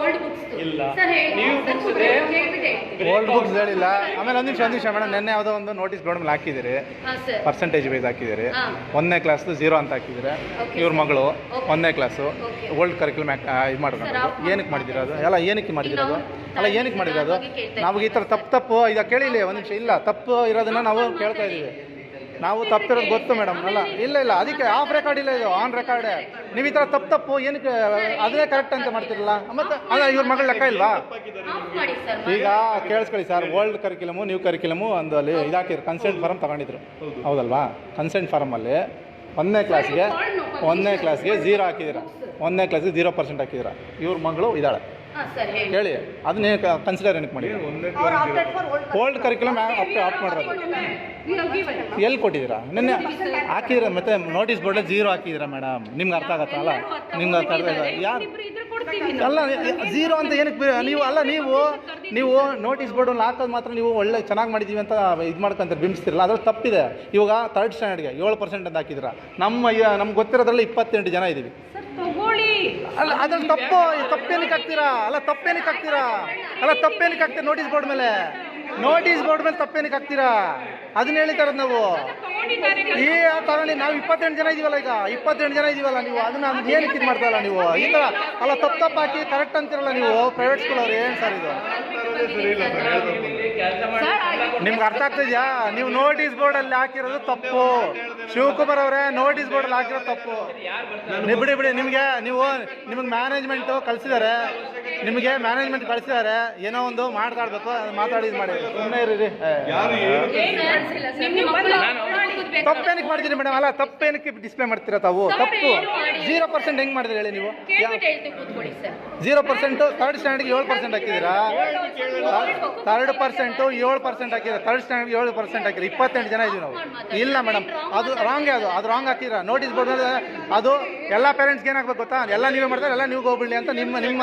ಓಲ್ಡ್ ಬುಕ್ಸ್ ಇಲ್ಲ ಸರ್ ಹೇಳಿ ನೀವು ಸರ್, ಕೂತ್ರೆ ಕೇಳ್ಬಿಟ್ಟು ಹೇಳ್ತೀನಿ. ಓಲ್ಡ್ ಬುಕ್ಸ್ ಹೇಳಿಲ್ಲ. ಆಮೇಲೆ ಒಂದು ನಿಮಿಷ ಮೇಡಮ್, ನೆನ್ನೆ ಯಾವುದೋ ಒಂದು ನೋಟಿಸ್ ಬೋರ್ಡ್ ಮೇಲೆ ಹಾಕಿದ್ದೀರಿ, ಹಾ ಸರ್. ಪರ್ಸೆಂಟೇಜ್ ವೈಸ್ ಹಾಕಿದ್ದೀರಿ. ಹಾ. 1ನೇ ಕ್ಲಾಸ್ದು 0 ಅಂತ ಹಾಕಿದ್ದೀರಿ. Okay, ಇವ್ರ sir. ಮಗಳು Okay. 1ನೇ ಕ್ಲಾಸು Okay. ಓಲ್ಡ್ ಕರಿಕ್ಯುಲಮ್ ಇದು ಮಾಡ್ಕೊಂಡು ಏನಕ್ಕೆ ಮಾಡಿದಿರೋದು ಎಲ್ಲ ಏನಕ್ಕೆ ಮಾಡಿದಿರೋದು ಅಲ್ಲ ಏನಕ್ಕೆ ಮಾಡಿರೋದು ನಮಗೆ ಈ ಥರ ತಪ್ಪು ಈಗ ಕೇಳಿಲ್ಲ ಒಂದು ನಿಮಿಷ ಇಲ್ಲ ತಪ್ಪು ಇರೋದನ್ನ ನಾವು ಕೇಳ್ತಾ ಇದ್ದೀವಿ. ನಾವು ತಪ್ಪಿರೋದು ಗೊತ್ತು ಮೇಡಮ್. ಅಲ್ಲ ಇಲ್ಲ ಅದಕ್ಕೆ ಆಫ್ ರೆಕಾರ್ಡ್ ಇಲ್ಲ, ಇದು ಆನ್ ರೆಕಾರ್ಡೆ. ನೀವು ಈ ಥರ ತಪ್ಪು ಏನಕ್ಕೆ ಅದೇ ಕರೆಕ್ಟ್ ಅಂತ ಮಾಡ್ತಿರಲ್ಲ ಮತ್ತೆ ಅಲ್ಲ ಇವ್ರ ಮಗಳ ಲೆಕ್ಕ ಇಲ್ವಾ? ಆಫ್ ಮಾಡಿ ಸರ್. ಈಗ ಕೇಳಿಸ್ಕೊಳ್ಳಿ ಸರ್, ಓಲ್ಡ್ ಕರಿಕ್ಯುಲಮು ನ್ಯೂ ಕರಿಕ್ಯುಲಮು ಒಂದು ಅಲ್ಲಿ ಇದಾಕಿದ್ರು, ಕನ್ಸೆಂಟ್ ಫಾರಮ್ ತಗೊಂಡಿದ್ರು ಹೌದಲ್ವಾ? ಕನ್ಸೆಂಟ್ ಫಾರಮಲ್ಲಿ 1ನೇ ಕ್ಲಾಸ್ಗೆ 0 ಹಾಕಿದ್ದೀರಾ, 1ನೇ ಕ್ಲಾಸ್ಗೆ 0% ಹಾಕಿದ್ದೀರಾ. ಇವ್ರ ಮಗಳು ಇದ್ದಾಳೆ ಹಾ ಸರ್ ಹೇಳಿ. ಹೇಳಿ ಅದನ್ನೇ ಕನ್ಸಿಡರ್ ಏನಕ್ಕೆ ಮಾಡಿ? ಓಲ್ಡ್ ಕರಿಕ್ಯುಲಮ್ ಆಪ್ಟ್ ಮಾಡಿರೋದು ಎಲ್ಲಿ ಕೊಟ್ಟಿದ್ದೀರಾ? ನಿನ್ನೆ ಹಾಕಿದ್ದೀರಾ ಮತ್ತೆ ನೋಟಿಸ್ ಬೋರ್ಡಲ್ಲಿ 0 ಹಾಕಿದ್ದೀರಾ ಮೇಡಮ್. ನಿಮ್ಗೆ ಅರ್ಥ ಆಗತ್ತಲ್ಲ? ನಿಮ್ಗೆ ಅರ್ಥ ಆಗಲ್ಲ ಯಾರು ಅಲ್ಲ 0 ಅಂತ ಏನಕ್ಕೆ ನೀವು ನೋಟಿಸ್ ಬೋರ್ಡಲ್ಲಿ ಹಾಕೋದು ಮಾತ್ರ ನೀವು ಒಳ್ಳೆ ಚೆನ್ನಾಗಿ ಮಾಡಿದ್ದೀವಿ ಅಂತ ಇದು ಮಾಡ್ಕೊಂತಾರೆ, ಬಿಂಬಿಸ್ತಿರಲ್ಲ. ಅದ್ರಲ್ಲಿ ತಪ್ಪಿದೆ. ಇವಾಗ 3rd ಸ್ಟ್ಯಾಂಡರ್ಡ್ಗೆ 7% ಅಂತ ಹಾಕಿದ್ದೀರಾ. ನಮ್ಗೆ ಗೊತ್ತಿರೋದ್ರಲ್ಲಿ 28 ಜನ ಇದ್ದೀವಿ. ಅಲ್ಲ ಅದ್ರಲ್ಲಿ ತಪ್ಪೇನಕ್ಕೆ ಹಾಕ್ತೀರಾ? ತಪ್ಪೇನಕ್ಕೆ ಹಾಕ್ತೀರಾ ನೋಟಿಸ್ ಬೋರ್ಡ್ ಮೇಲೆ ತಪ್ಪೇನಕ್ಕೆ ಹಾಕ್ತೀರಾ? ಅದನ್ನ ಹೇಳಿತಾರ ನಾವು ತಗೊಂಡು ನಾವು 28 ಜನ ಇದೀವಲ್ಲ, ಈಗ 28 ಜನ ಇದೀವಲ್ಲ, ನೀವು ಅದನ್ನ ಏನಕ್ಕೆ ಇದು ಮಾಡ್ತಾ ಇಲ್ಲ ನೀವು? ಈ ಥರ ಅಲ್ಲ ತಪ್ಪು ಹಾಕಿ ಕರೆಕ್ಟ್ ಅಂತಿರಲ್ಲ ನೀವು. ಪ್ರೈವೇಟ್ ಸ್ಕೂಲ್ ಅವ್ರು ಏನು ಸರ್ ಇದು? ನಿಮ್ಗೆ ಅರ್ಥ ಆಗ್ತಿದ್ಯಾ? ನೀವು ನೋಟಿಸ್ ಬೋರ್ಡಲ್ಲಿ ಹಾಕಿರೋದು ತಪ್ಪು. ಶಿವಕುಮಾರ್ ಅವರೇ, ನೋಟಿಸ್ ಬೋರ್ಡಲ್ಲಿ ಹಾಕಿರೋದು ತಪ್ಪು. ಬಿಡಿ ನಿಮಗೆ ಮ್ಯಾನೇಜ್ಮೆಂಟು ಕಳಿಸಿದ್ದಾರೆ, ಏನೋ ಒಂದು ಮಾತಾಡ್ಬೇಕು, ಮಾತಾಡಿ ಮಾಡಿ ಸುಮ್ಮನೆ ಇರಿ. ತಪ್ಪೇನಕ್ಕೆ ಮಾಡ್ತೀರಿ ಮೇಡಮ್? ಅಲ್ಲ ತಪ್ಪೇನಕ್ಕೆ ಡಿಸ್ಪ್ಲೇ ಮಾಡ್ತೀರಾ ತಾವು? ತಪ್ಪು 0% ಹೆಂಗೆ ಮಾಡಿದ್ರಿ ಹೇಳಿ ನೀವು? 0% 3rd ಸ್ಟ್ಯಾಂಡರ್ಡ್ಗೆ 7% ಹಾಕಿದ್ದೀರಾ. 3rd 7% ಹಾಕಿದ್ದೀರಾ. 3rd ಸ್ಟ್ಯಾಂಡರ್ಡ್ಗೆ 7% ಹಾಕಿದ್ದೀರಾ. 28 ಜನ ಇದೀವಿ ನಾವು. ಇಲ್ಲ ಮೇಡಮ್, ಅದು ರಾಂಗ್ ಹಾಕಿದ್ದೀರಾ. ನೋಟಿಸ್ ಬೋರ್ಡ್ ಅದು ಎಲ್ಲ ಪೇರೆಂಟ್ಸ್ಗೆ ಏನಾಗಬೇಕು ಗೊತ್ತಾ? ಎಲ್ಲ ನೀವೇ ಮಾಡ್ತಾರೆ, ಎಲ್ಲ ನೀವು ಹೋಗ್ಬಿಡ್ಲಿ ಅಂತ ನಿಮ್ಮ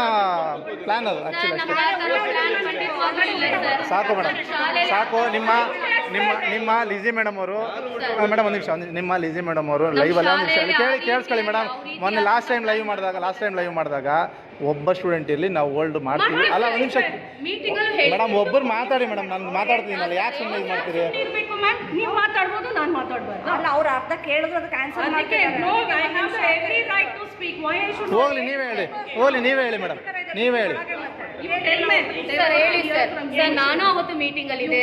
ಪ್ಲಾನ್ ಅದು. ಆ್ಯಕ್ಚುಲಿ ಅಷ್ಟೇ. ಸಾಕು ಮೇಡಮ್, ಸಾಕು. ನಿಮ್ಮ ಲಿಜಿ ಮೇಡಮ್ ಅವರು ಮೇಡಮ್ ಒಂದು ನಿಮಿಷ, ನಿಮ್ಮ ಲಿಜಿ ಮೇಡಮ್ ಅವರು ಲೈವಲ್ಲ ಒಂದು ನಿಮಿಷ ಕೇಳಿಸ್ಕೊಳ್ಳಿ ಮೇಡಮ್. ಮೊನ್ನೆ ಲಾಸ್ಟ್ ಟೈಮ್ ಲೈವ್ ಮಾಡಿದಾಗ ಒಬ್ಬ ಸ್ಟೂಡೆಂಟ್ ಇರಲಿ, ನಾವು ಓಲ್ಡ್ ಮಾಡ್ತೀವಿ. ಅಲ್ಲ ಒಂದು ನಿಮಿಷ ಮೇಡಮ್, ಒಬ್ಬರು ಮಾತಾಡಿ ಮೇಡಮ್. ನಾನು ಮಾತಾಡ್ತೀನಲ್ಲ, ಯಾಕೆ ಸುಮ್ಮನೆ ಇದು ಮಾಡ್ತೀರಿ? ನೀವು ಮಾತಾಡ್ಬೋದು, ನಾನು ಮಾತಾಡ್ಬಾರ್ದು. ಅಲ್ಲ ಅವ್ರು ಅರ್ಧ ಕೇಳಿದ್ರು ಅದಕ್ಕೆ ಆನ್ಸರ್ ಹೋಗ್ಲಿ ನೀವೇ ಹೇಳಿ ಮೇಡಮ್, ನೀವೇ ಹೇಳಿ. ಸರ್ ಹೇಳಿ ಸರ್. ನಾನು ಅವತ್ತು ಮೀಟಿಂಗ್ ಅಲ್ಲಿ ಇದೆ.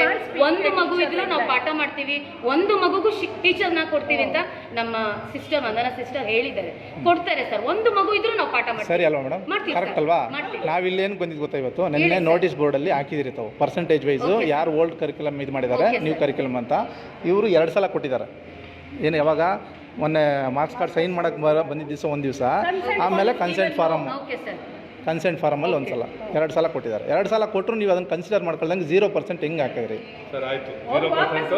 ಒಂದು ಮಗು ಇದ್ರು ನಾವು ಪಾಠ ಮಾಡ್ತೀವಿ, ಒಂದು ಮಗುಗೂ ಟೀಚರ್ನ ಕೊಡ್ತೀವಿ ಅಂತ ನಮ್ಮ ಸಿಸ್ಟರ್ ವಂದನಾ ಸಿಸ್ಟರ್ ಹೇಳಿದ್ದಾರೆ. ಕೊಡ್ತಾರೆ ಸರ್, ಒಂದು ಮಗು ಇದ್ರು ನಾವು ಪಾಠ ಮಾಡ್ತೀವಿ. ಸರಿ ಅಲ್ವಾ ಮೇಡಮ್? ಕರೆಕ್ಟ್ ಅಲ್ವಾ? ನಾವಿಲ್ಲೇನು ಬಂದಿದ್ದು ಗೊತ್ತಾ ಇವತ್ತು? ನಿನ್ನೆ ನೋಟಿಸ್ ಬೋರ್ಡಲ್ಲಿ ಹಾಕಿದಿರಿ ತಾವು ಪರ್ಸೆಂಟೇಜ್ ವೈಸು ಯಾರು ಓಲ್ಡ್ ಕರಿಕ್ಯುಲಮ್ ಇದು ಮಾಡಿದ್ದಾರೆ, ನ್ಯೂ ಕರಿಕ್ಯುಲಮ್ ಅಂತ. ಇವರು 2 ಸಲ ಕೊಟ್ಟಿದ್ದಾರೆ. ಏನು ಯಾವಾಗ? ಮೊನ್ನೆ ಮಾರ್ಕ್ಸ್ ಕಾರ್ಡ್ ಸೈನ್ ಮಾಡಕ್ಕೆ ಬಂದಿದ್ದ ದಿವಸ ಒಂದು ದಿವಸ, ಆಮೇಲೆ ಕನ್ಸೆಂಟ್ ಫಾರಮಲ್ಲಿ ಒಂದು ಸಲ, 2 ಸಲ ಕೊಟ್ಟಿದ್ದಾರೆ. 2 ಸಲ ಕೊಟ್ಟರು ನೀವು ಅದನ್ನು ಕನ್ಸಿಡರ್ ಮಾಡ್ಕೊಳ್ದಂಗೆ 0% ಹೆಂಗೆ ಹಾಕಿದ್ರಿ ಸರ್? ಆಯ್ತು, 0%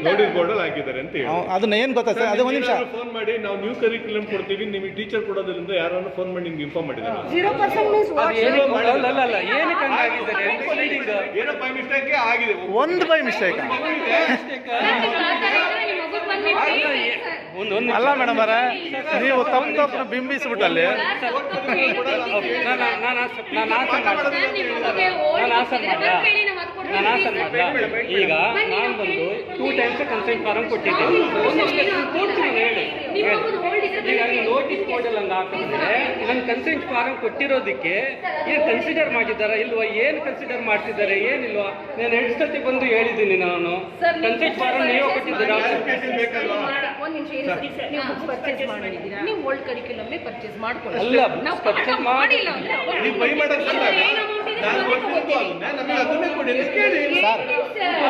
ನೋಟಿಸ್ ಬೋರ್ಡಲ್ಲಿ ಹಾಕಿದ್ದಾರೆ ಅಂತ ಹೇಳಿ ಅದನ್ನ ಏನು ಗೊತ್ತಾ ಸರ್? ಅದು ಒಂದು ನಿಮಿಷ ಫೋನ್ ಮಾಡಿ ನಾವು ನ್ಯೂ ಕರಿಕ್ಯುಲಮ್ ಕೊಡ್ತೀವಿ, ನಿಮಗೆ ಟೀಚರ್ ಕೊಡೋದ್ರಿಂದ ಯಾರನ್ನು ಫೋನ್ ಮಾಡಿ ನಿಮ್ಗೆ ಇನ್ಫಾರ್ಮ್ ಮಾಡಿದ್ದಾರೆ. 0% means what? ಏನೋ ಬೈ ಮಿಸ್ಟೇಕ್ ಆಗಿದೆ. ಒಂದು ಬೈ ಮಿಸ್ಟೇಕ್ ಅಲ್ಲ ಮೇಡಮ್ ಅವರೇ, ನೀವು ತಪ್ಪು ಬಿಂಬಿಸ್ಬಿಟ್ಟಲ್ಲಿ ಈಗ ನಾನು ಬಂದು 2 times ಕನ್ಸೆಂಟ್ ಫಾರಂ ಕೊಟ್ಟಿದ್ದೆ. ಈಗ ನೋಟಿಸ್ ಬೋರ್ಡಲ್ಲಿ ಹಂಗೆ ಹಾಕಿದ್ರೆ ನನ್ನ ಕನ್ಸೆಂಟ್ ಫಾರಂ ಕೊಟ್ಟಿರೋದಕ್ಕೆ ಏನು ಕನ್ಸಿಡರ್ ಮಾಡಿದ್ದಾರಾ ಇಲ್ವಾ? ಏನು ಕನ್ಸಿಡರ್ ಮಾಡ್ತಿದ್ದಾರೆ ಏನಿಲ್ವಾ? ನಾನು 2 ಸತಿ ಬಂದು ಹೇಳಿದ್ದೀನಿ. ನಾನು ಕನ್ಸೆಂಟ್ ಫಾರಂ ನೀವು ಕೊಟ್ಟಿದ್ದೀರಾ? ನೀವು ಓಲ್ಡ್ ಕರಿಕ್ಯುಲಮ್ ಪರ್ಚೇಸ್ ಮಾಡ್ಕೊಳ್ಳಿ. ಅಲ್ಲ, ನಾವು ಪರ್ಚೇಸ್ ಮಾಡಿಲ್ಲ ನೀವು ಬೈ ಮಾಡೋದಲ್ಲ, ನಾನು ಕೊಟ್ಟಿದ್ದು ಅದನ್ನ ನಮಗೆ ಅದನ್ನೇ ಕೊಡಿ ಅಂತ ಕೇಳಿ. ಸರ್,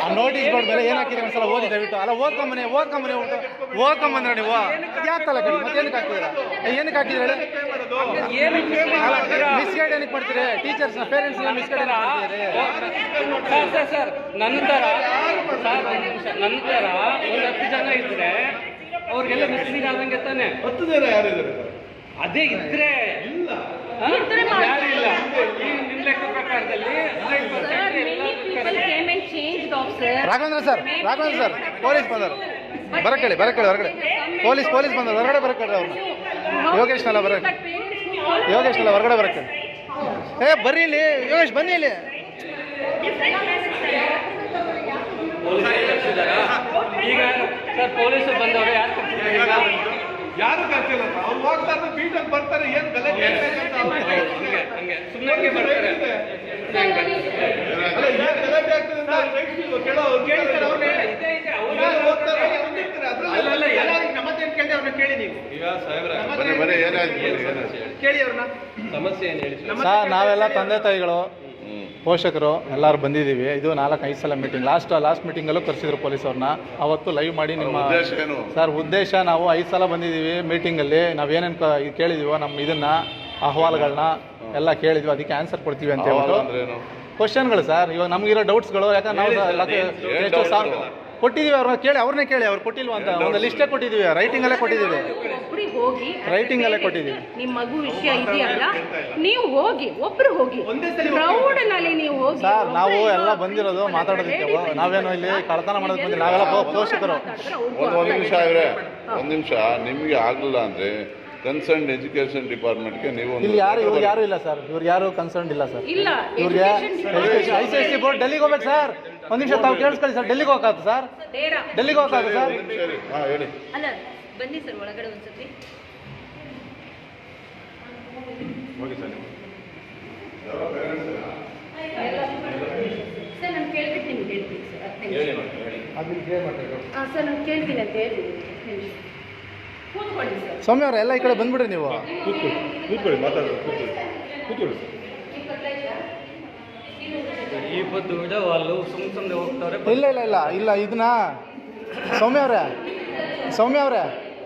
ಆ ನೋಟಿಸ್ ಬೋರ್ಡ್ ಮೇಲೆ ಏನು ಹಾಕಿದ್ರೆ ಒಂದ್ಸಲ ಓದಿ ದಯವಿಟ್ಟು. ಅಲ್ಲ ಓದ್ಕೊಂಬನ್ನಿ ಓದ್ಕೊಂಬಂದ್ರೆ ನೀವು ಯಾಕಲ್ಲ ಕಡಿ ಮತ್ತೆ ಏನಕ್ಕೆ ಹಾಕಿದ್ದೀರಾ? ಏನಕ್ಕೆ ಹಾಕಿದ್ರೆ ಮಿಸ್ಗೈಡ್ ಏನಕ್ಕೆ ಮಾಡ್ತೀರಿ? ಟೀಚರ್ಸ್ನ ಪೇರೆಂಟ್ಸ್ನ ಮಿಸ್ಗೈಡ್ ಮಾಡ್ತೀರಿ? ಸರ್ ನನ್ನ ಥರ ಒಂದು 10 ಜನ ಇದ್ರೆ ಅವ್ರಿಗೆಲ್ಲ ಮಿಸ್ಲೀಡ್ ಆದಂಗೆ ತಾನೆ. 10 ಜನ ಯಾರಿದ್ದಾರೆ? ಅದೇ ಇದ್ರೆ ಇಲ್ಲ, ಯಾರು ಇಲ್ಲ. ನಿಮ್ಮ ಲೆಕ್ಕ ಪ್ರಕಾರದಲ್ಲಿ ರಾಘವೇಂದ್ರ ಸರ್ ಪೊಲೀಸ್ ಬಂದರು, ಬರಕೇಳಿ ಹೊರಗಡೆ. ಪೊಲೀಸ್ ಬಂದರು, ಹೊರಗಡೆ ಬರಕೇಳಿ. ಅವ್ರನ್ನ ಯೋಗೇಶ್ನೆಲ್ಲ ಹೊರಗಡೆ ಬರಕೇಳಿ. ಬರ್ರಿ ಇಲ್ಲಿ ಯೋಗೇಶ್ ಬನ್ನಿ ಇಲ್ಲಿ. ಈಗ ಸರ್ ಪೊಲೀಸರು ಬಂದವರು ಯಾರು ಕರ್ಸಿದ್ದಾರೆ ಈಗ? ಯಾರು ಕರ್ಸಿಲ್ಲ ಅವ್ರು ಹೋಗ್ತಾರೆ ಬೀಟಲ್ಲಿ ಬರ್ತಾರೆ ಏನ್ ಗಲಾಟೆ ಆಗ್ತದೆ ಅಂತ ಅವ್ರಿಗೆ ಹಂಗೆ ಸುಮ್ಮನೆ ಬರ್ತಾರೆ. ಅಲ್ಲ, ಏನ್ ಗಲಾಟೆ ಆಗ್ತದೆ ಅಂತ ಅವ್ರು ರೈಟ್ ಇಲ್ವೋ? ಕೇಳೋ ಅವ್ರು ಕೇಳ್ತಾರೆ, ಅವ್ರು ಇದೆ ಇದೆ ಅವ್ರು ಯಾರು ಹೋಗ್ತಾರೆ, ಅವ್ರು ಬಂದಿರ್ತಾರೆ, ಅದ್ರಲ್ಲಿ ಅಲ್ಲ, ಎಲ್ಲ ನಮ್ಮತ್ತೇನು ಕೇಳಿ ಅವ್ರನ್ನ ಕೇಳಿ ನೀವು ಈಗ ಸಾಹೇಬ್ರೆ ಕೇಳಿ ಅವ್ರನ್ನ. ಸಮಸ್ಯೆ ಏನ್ ಹೇಳಿ ಸರ್ ನಾವೆಲ್ಲ ತಂದೆ ತಾಯಿಗಳು ಪೋಷಕರು ಎಲ್ಲರೂ ಬಂದಿದ್ದೀವಿ. ಇದು 4-5 ಸಲ ಮೀಟಿಂಗ್. ಲಾಸ್ಟ್ ಮೀಟಿಂಗಲ್ಲೂ ಕರೆಸಿದ್ರು ಪೊಲೀಸವ್ರನ್ನ. ಅವತ್ತು ಲೈವ್ ಮಾಡಿ ನಿಮ್ಮ ಸರ್ ಉದ್ದೇಶ ನಾವು 5 ಸಲ ಬಂದಿದ್ದೀವಿ ಮೀಟಿಂಗಲ್ಲಿ. ನಾವೇನೇನು ಕೇಳಿದೀವೋ ನಮ್ಮ ಇದನ್ನು ಅಹವಾಲುಗಳನ್ನ ಎಲ್ಲ ಕೇಳಿದ್ವಿ, ಅದಕ್ಕೆ ಆನ್ಸರ್ ಕೊಡ್ತೀವಿ ಅಂತ ಹೇಳ್ಬಿಟ್ಟು ಕ್ವಶನ್ಗಳು ಸರ್. ಇವಾಗ ನಮಗಿರೋ ಡೌಟ್ಸ್ಗಳು ಯಾಕಂದ್ರೆ ನಾವು ಕೊಟ್ಟಿದ್ದೀವಿ ಅವ್ರನ್ನ ಕೇಳಿ, ಅವ್ರನ್ನೇ ಕೇಳಿ ಅವ್ರು ಕೊಟ್ಟಿಲ್ವಾ ಅಂತ ಒಂದು ಲಿಸ್ಟೇ ಕೊಟ್ಟಿದ್ದೀವಿ, ರೈಟಿಂಗಲ್ಲೇ ಕೊಟ್ಟಿದ್ದೀವಿ, ಒಬ್ರಿಗೆ ಹೋಗಿ ರೈಟಿಂಗಲ್ಲೇ ಕೊಟ್ಟಿದ್ದೀವಿ. ನಿಮ್ಮ ಮಗು ವಿಷಯ ಇದೆಯಲ್ಲ, ನೀವು ಹೋಗಿ ಒಬ್ರು ಹೋಗಿ ಕ್ರೌಡ್ನಲ್ಲಿ ನೀವು ಹೋಗಿ. ಸರ್ ನಾವು ಎಲ್ಲ ಬಂದಿರೋದು ಮಾತಾಡೋದಕ್ಕೆ, ನಾವೇನು ಇಲ್ಲಿ ಕಳ್ತನ ಮಾಡೋದಕ್ಕೆ ಬಂದಿಲ್ಲ, ನಾವೆಲ್ಲ ಪೋಷಕರು. ಒಂದು ನಿಮಿಷ ನಿಮಗೆ ಆಗಲಿಲ್ಲ ಅಂದರೆ ಕನ್ಸರ್ನ್ ಎಜುಕೇಷನ್ ಡಿಪಾರ್ಟ್ಮೆಂಟ್ಗೆ ನೀವು ಇಲ್ಲಿ ಇವ್ರು ಯಾರು ಇಲ್ಲ ಸರ್, ಇವ್ರು ಯಾರು ಕನ್ಸರ್ನ್ ಇಲ್ಲ ಸರ್. ಇಲ್ಲ, ಇವ್ರಿಗೆ ICSE ಬೋರ್ಡ್ ಡೆಲ್ಲಿಗೆ ಹೋಗ್ಬೇಕು ಸರ್. ಒಂದು ನಿಮಿಷ ತಾವು ಕೇಳಿಸ್ಕೊಳ್ಳಿ ಸರ್. ಡೆಲ್ಲಿಗೆ ಹೋಗಕ್ಕಾಗುತ್ತೆ ಸರ್, ಡೆಲ್ಲಿಗೆ ಹೋಗಕ್ಕಾಗುತ್ತೆ ಸರ್. ಹಾಂ ಹೇಳಿ. ಅಲ್ಲ ಬನ್ನಿ ಸರ್ ಒಳಗಡೆ ಒಂದ್ಸತಿ. ಸರ್ ನಾನು ಕೇಳ್ಬಿಟ್ಟು ನಿಮ್ಗೆ ಹೇಳ್ತೀನಿ ಸರ್. ಸರ್ ನಾನು ಕೇಳ್ತೀನಿ ಅಂತ ಹೇಳಿ. ಕೂತ್ಕೊಳ್ಳಿ ಸರ್. ಸೌಮ್ಯ ಅವರೇ ಎಲ್ಲ ಈ ಕಡೆ ಬಂದ್ಬಿಡ್ರಿ ನೀವು. ಕೂತ್ಕೊಳ್ಳಿ ಮಾತಾಡೋದು ಕೂತ್ಕೊಳ್ಳಿ. ಈ ಬದ್ದು ಬಿಡ వాళ్ళు ಸುಮ್ಮನೆ ಹೋಗ್ತಾರೆ. ಇಲ್ಲ ಇದನ್ನ ಸೌಮ್ಯ ಅವರೇ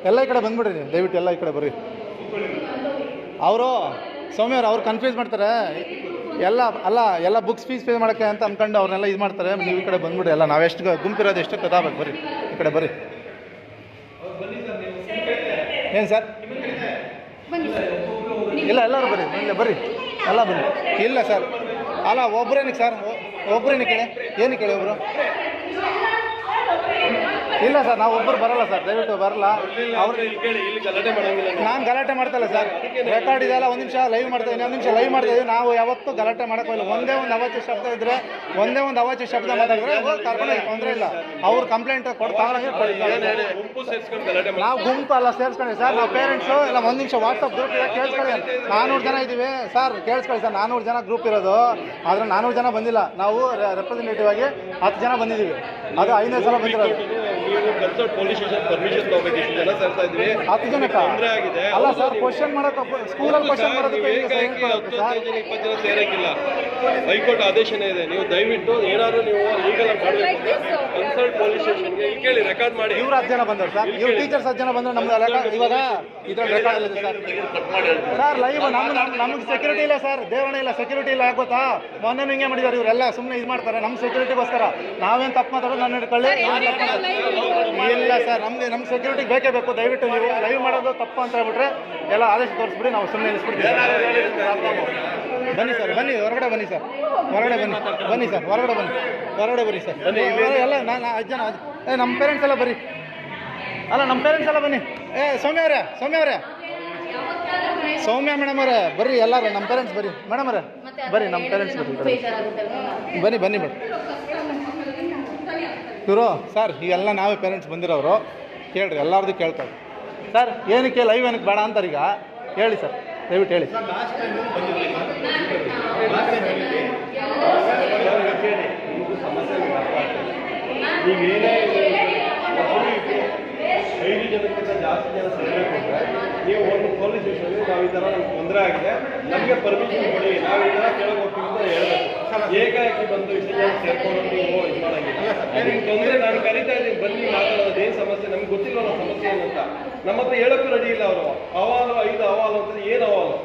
ಎಲ್ಲ ಈ ಕಡೆ ಬಂದ್ಬಿಡ್ರಿ ನೀವು, ದಯವಿಟ್ಟು ಎಲ್ಲ ಈ ಕಡೆ ಬರ್ರಿ. ಸೌಮ್ಯ ಅವ್ರು ಕನ್ಫ್ಯೂಸ್ ಮಾಡ್ತಾರೆ ಎಲ್ಲ ಬುಕ್ಸ್ ಫೀಸ್ ಪೇ ಮಾಡೋಕ್ಕೆ ಅಂತ ಅಂದ್ಕೊಂಡು ಅವ್ರನ್ನೆಲ್ಲ ಇದು ಮಾಡ್ತಾರೆ. ನೀವು ಈ ಕಡೆ ಬಂದ್ಬಿಡಿ ಎಲ್ಲ, ನಾವೆಷ್ಟು ಗುಂಪಿರೋದು ಎಷ್ಟು ಕದಾಬೇಕು, ಬರ್ರಿ ಈ ಕಡೆ ಬರ್ರಿ. ಏನು ಸರ್? ಇಲ್ಲ ಎಲ್ಲರೂ ಬರ್ರಿ ಎಲ್ಲ ಬನ್ನಿ. ಇಲ್ಲ ಸರ್, ಅಲ್ಲ ಒಬ್ಬರೇನಕ್ಕೆ ಸರ್, ಒಬ್ಬರೇನಕ್ಕೆ ಏನಕ್ಕೆ ಹೇಳಿ ಒಬ್ಬರು? ಇಲ್ಲ ಸರ್, ನಾವು ಒಬ್ಬರು ಬರಲ್ಲ ಸರ್, ದಯವಿಟ್ಟು ಬರಲ್ಲ. ನಾನು ಗಲಾಟೆ ಮಾಡ್ತಾಯಿಲ್ಲ ಸರ್, ರೆಕಾರ್ಡ್ ಇದೆಯಲ್ಲ. ಒಂದು ನಿಮಿಷ ಲೈವ್ ಮಾಡ್ತಾ ಇದ್ದೀನಿ, 1 ನಿಮಿಷ ಲೈವ್ ಮಾಡ್ತಾ ಇದ್ದೀವಿ. ನಾವು ಯಾವತ್ತೂ ಗಲಾಟೆ ಮಾಡೋಕ್ಕಿಲ್ಲ. ಒಂದೇ ಒಂದು ಅವಾಚ್ಯ ಶಬ್ದ ಇದ್ದರೆ, ಒಂದೇ ಒಂದು ಅವಾಚ್ಯ ಶಬ್ದ ಮಾತಾಡಿದ್ರೆ ಕರ್ಕೊಂಡು ತೊಂದರೆ ಇಲ್ಲ. ಅವ್ರು ಕಂಪ್ಲೇಂಟ್ ಕೊಡ್ತಾವ್ರಂಗೆ ನಾವು ಗುಂಪು ಅಲ್ಲ ಸೇರಿಸ್ಕೊಳ್ಳಿ ಸರ್, ನಾವು ಪೇರೆಂಟ್ಸು ಎಲ್ಲ. 1 ನಿಮಿಷ ವಾಟ್ಸಪ್ ಗ್ರೂಪ್ ಇದೆ, ಕೇಳಿಸ್ಕೊಳ್ಳಿ. 400 ಜನ ಇದ್ದೀವಿ ಸರ್, ಕೇಳಿಸ್ಕೊಳ್ಳಿ ಸರ್. 400 ಜನ ಗ್ರೂಪ್ ಇರೋದು, ಆದರೆ 400 ಜನ ಬಂದಿಲ್ಲ. ನಾವು ರೆಪ್ರೆಸೆಂಟೇಟಿವ್ ಆಗಿ 10 ಜನ ಬಂದಿದ್ದೀವಿ, ಅದು 5ನೇ ಸಲ ಬಂದಿರೋದು. ಪೊಲೀಸ್ ಸ್ಟೇಷನ್ ಪರ್ಮಿಷನ್ ತಗೋಬೇಕು, ಎಷ್ಟು ಜನ ಸೇರ್ತಾ ಇದ್ವಿ, 10 ಜನಕ್ಕೆ ತೊಂದರೆ ಆಗಿದೆ. ಅಲ್ಲ ಸರ್, ಕ್ವಶನ್ ಮಾಡೋಕೆ ಸ್ಕೂಲಲ್ಲಿ ಕ್ವಶನ್ ಮಾಡೋದಕ್ಕೆ 20 ಜನ ಸೇರಕ್ಕಿಲ್ಲ. ಹೈಕೋರ್ಟ್ ಆದೇಶನೇ ಇದೆ. ನೀವು ದಯವಿಟ್ಟು ಏನಾದ್ರು ನೀವು ಲೀಗಲ್ ಮಾಡಬೇಕು. ಕನ್ಸಲ್ಟ್ ಪೊಲೀಸ್ ಸ್ಟೇಷನ್ಗೆ ಇಲ್ಲಿ ಕೇಳಿ, ರೆಕಾರ್ಡ್ ಮಾಡಿ. ಇವ್ರು 10 ಜನ ಬಂದರು ಸರ್, ಇವ್ರು ಟೀಚರ್ಸ್ 10 ಜನ ಬಂದರು. ನಮ್ಗೆ ಇವಾಗ ಇದ್ರಲ್ಲಿ ರೆಕಾರ್ಡ್ ಇದೆ ಸರ್. ಲೈವ್ ನಮ್ಗೆ ಸೆಕ್ಯೂರಿಟಿ ಇಲ್ಲ ಸರ್, ದೇವರಣ ಇಲ್ಲ, ಸೆಕ್ಯೂರಿಟಿ ಇಲ್ಲ. ಯಾಕೆ ಗೊತ್ತಾ, ಮೊನ್ನೆ ಹಿಂಗೆ ಮಾಡಿದ್ದಾರೆ ಇವರೆಲ್ಲ, ಸುಮ್ಮನೆ ಇದು ಮಾಡ್ತಾರೆ ನಮ್ಮ ಸೆಕ್ಯೂರಿಟಿಗೋಸ್ಕರ. ನಾವೇನು ತಪ್ಪು ಮಾತಾಡೋದು ನಾನು ಹಿಡ್ಕೊಳ್ಳಿ. ಇಲ್ಲ ಸರ್, ನಮ್ಮ ಸೆಕ್ಯೂರಿಟಿಗೆ ಬೇಕೇ ಬೇಕು. ದಯವಿಟ್ಟು ನೀವು ಲೈವ್ ಮಾಡೋದು ತಪ್ಪು ಅಂತ ಹೇಳ್ಬಿಟ್ರೆ ಎಲ್ಲ ಆದೇಶ ತೋರಿಸ್ಬಿಡಿ, ನಾವು ಸುಮ್ಮನೆ ನಿಲ್ಲಿಸ್ಬಿಡ್ತೀವಿ. ಬನ್ನಿ ಸರ್, ಬನ್ನಿ ಹೊರಗಡೆ ಬನ್ನಿ ಸರ್, ಹೊರಗಡೆ ಬನ್ನಿ ಸರ್, ಹೊರಗಡೆ ಬರ್ರಿ ಸರ್. ಎಲ್ಲ ನಾನು 5 ಜನ ನಮ್ಮ ಪೇರೆಂಟ್ಸ್ ಎಲ್ಲ ಬರ್ರಿ. ಅಲ್ಲ ನಮ್ಮ ಪೇರೆಂಟ್ಸ್ ಎಲ್ಲ ಬನ್ನಿ. ಸೌಮ್ಯ ಮೇಡಮ್ ಅವರೇ ಬರ್ರಿ, ಎಲ್ಲರೂ ನಮ್ಮ ಪೇರೆಂಟ್ಸ್ ಬರ್ರಿ. ಮೇಡಮ್ ಅವರೇ ಬರ್ರಿ, ನಮ್ಮ ಪೇರೆಂಟ್ಸ್ ಬನ್ನಿ. ಇವರು ಸರ್ ಈಗೆಲ್ಲ ನಾವೇ ಪೇರೆಂಟ್ಸ್ ಬಂದಿರೋರು, ಕೇಳ್ರಿ, ಎಲ್ಲರದು ಕೇಳ್ತಾರೆ ಸರ್. ಏನಕ್ಕೆ ಲೈವ್ ಏನಕ್ಕೆ ಬೇಡ ಅಂತಾರೆ ಈಗ ಹೇಳಿ ಸರ್, ದಯವಿಟ್ಟು ಹೇಳಿ. ನೀವೇನೇ 5 ಜನಕ್ಕಿಂತ ಜಾಸ್ತಿ ಜನ ಸೇರಬೇಕು ಅಂದರೆ ನೀವು ಒಂದು ಪೊಲೀಸ್ ಸ್ಟೇಷನ್ಗೆ ನಾವು ಈ ಥರ ನಮ್ಗೆ ತೊಂದರೆ ಆಗಿದೆ, ನಮಗೆ ಪರ್ಮಿಷನ್ ಕೊಡಿ, ನಾವು ಈ ಥರ ಕೇಳಕ್ಕೆ ಹೋಗ್ತೀವಿ ಅಂತ ಹೇಳಬೇಕು. ಏಕಾಏಕಿ ಬಂದು ಇಷ್ಟು ಜನ ಸೇರ್ಕೊಂಡು ನೀವು ಇದು ಮಾಡೋಂಗಿಲ್ಲ. ನಿಮ್ಗೆ ತೊಂದರೆ ನಾನು ಕರೀತಾ ಇದ್ದೀನಿ, ಬನ್ನಿ ಮಾತಾಡೋದು, ಏನು ಸಮಸ್ಯೆ ನಮ್ಗೆ ಗೊತ್ತಿಲ್ಲ ನಮ್ಮ ಸಮಸ್ಯೆ ಏನಂತ. ನಮ್ಮ ಹತ್ರ ಹೇಳೋಕ್ಕೂ ರೆಡಿ ಇಲ್ಲ ಅವರು. ಅವಾಲು 5 ಅವಾಲು ಅಂತಂದ್ರೆ ಏನು ಅವಾಲು?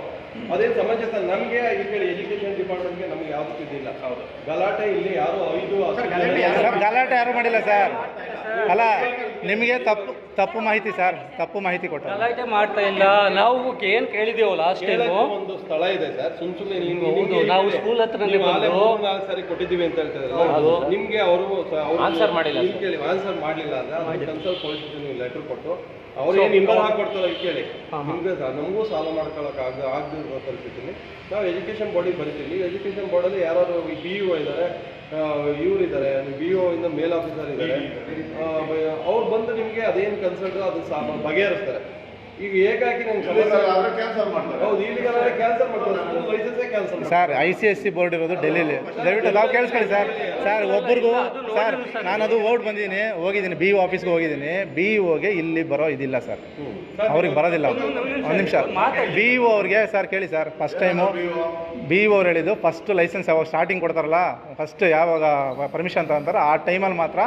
ಅದೇನು ಸಮಂಜಸ? ನಮಗೆ ಈ ಕಡೆ ಎಜುಕೇಷನ್ ಡಿಪಾರ್ಟ್ಮೆಂಟ್ಗೆ ನಮ್ಗೆ ಯಾವ್ದು ಇದಿಲ್ಲ. ಹೌದು, ಗಲಾಟೆ ಇಲ್ಲಿ ಯಾರು 5 ಗಲಾಟೆ ಯಾರು ಮಾಡಿಲ್ಲ ಸರ್. ಅಲ್ಲ ನಿಮಗೆ ತಪ್ಪು ಮಾಹಿತಿ ಸರ್, ತಪ್ಪು ಮಾಹಿತಿ ಕೊಟ್ಟ. ಗಲಾಟೆ ಮಾಡ್ತಾ ಇಲ್ಲ. ನಾವು ಏನ್ ಕೇಳಿದೀವೋ ಲಾಸ್ಟ್ ಟೈಮು, ಒಂದು ಸ್ಥಳ ಇದೆ ಸರ್, ಸುಮ್ಮನೆ ಹೌದು, ನಾವು ಸ್ಕೂಲ್ ಹತ್ರನೇ ಬಂದು 4 ಸಾರಿ ಕೊಟ್ಟಿದ್ದೀವಿ ಅಂತ ಹೇಳ್ತಿದ್ರು. ನಿಮ್ಗೆ ಅವರು ಆನ್ಸರ್ ಮಾಡಿಲ್ಲ, ಕೇಳಿ ಆನ್ಸರ್ ಮಾಡಲಿಲ್ಲ ಅಂದ್ರೆ ಕನ್ಸಲ್ಟ್ ಪೊಲೀಸ್ ಸ್ಟೇಷನ್ ಲೆಟರ್ ಕೊಟ್ಟು ಅವ್ರು ಏನು ಇಂಬಲ್ ಹಾಕೊಡ್ತಾರೆ ಕೇಳಿ. ನಿಮ್ಗೆ ನಮಗೂ ಸಾಲ ಮಾಡ್ಕೊಳಕ್ ಆಗದಿರೋ ಪರಿಸ್ಥಿತಿಲಿ ನಾವು ಎಜುಕೇಶನ್ ಬೋರ್ಡಿಗೆ ಬರೀತೀವಿ. ಎಜುಕೇಶನ್ ಬೋರ್ಡಲ್ಲಿ ಯಾರು BEO ಇದ್ದಾರೆ, ಇವರಿದ್ದಾರೆ, BEO ಇಂದ ಮೇಲ್ ಆಫೀಸರ್ ಇದ್ದಾರೆ, ಅವ್ರು ಬಂದು ನಿಮಗೆ ಅದೇನು ಕನ್ಸಲ್ಟ್ ಅದು ಬಗೆಹರಿಸ್ತಾರೆ. ಈಗ ಏಕಾಕಿ ನಂಗೆ ಕ್ಯಾನ್ಸಲ್ ಮಾಡ್ತಾರೆ. ಹೌದು, ಈಗ ಕ್ಯಾನ್ಸಲ್ ಮಾಡ್ತಾರೆ, ಲೈಸೆನ್ಸೇ ಕ್ಯಾನ್ಸಲ್. ಸರ್ ICSE ಬೋರ್ಡ್ ಇರೋದು ಡೆಲ್ಲಿಲಿ. ದಯವಿಟ್ಟು ನಾವು ಕೇಳಿಸ್ಕೊಳ್ಳಿ ಸರ್. ಸರ್ ಒಬ್ಬರಿಗೂ ಸರ್ ನಾನದು ಹೋಗಿದ್ದೀನಿ BEO ಆಫೀಸ್ಗೆ ಹೋಗಿದ್ದೀನಿ. BEOಗೆ ಇಲ್ಲಿ ಬರೋ ಇದಿಲ್ಲ ಸರ್, ಅವ್ರಿಗೆ ಬರೋದಿಲ್ಲ. ಒಂದು ನಿಮಿಷ, BEO ಅವ್ರಿಗೆ ಸರ್ ಕೇಳಿ ಸರ್, ಫಸ್ಟ್ ಟೈಮು BEO ಅವ್ರು ಹೇಳಿದ್ದು ಫಸ್ಟ್ ಲೈಸೆನ್ಸ್ ಯಾವಾಗ ಸ್ಟಾರ್ಟಿಂಗ್ ಕೊಡ್ತಾರಲ್ಲ, ಫಸ್ಟ್ ಯಾವಾಗ ಪರ್ಮಿಷನ್ ತಗೊಂತಾರೆ ಆ ಟೈಮಲ್ಲಿ ಮಾತ್ರ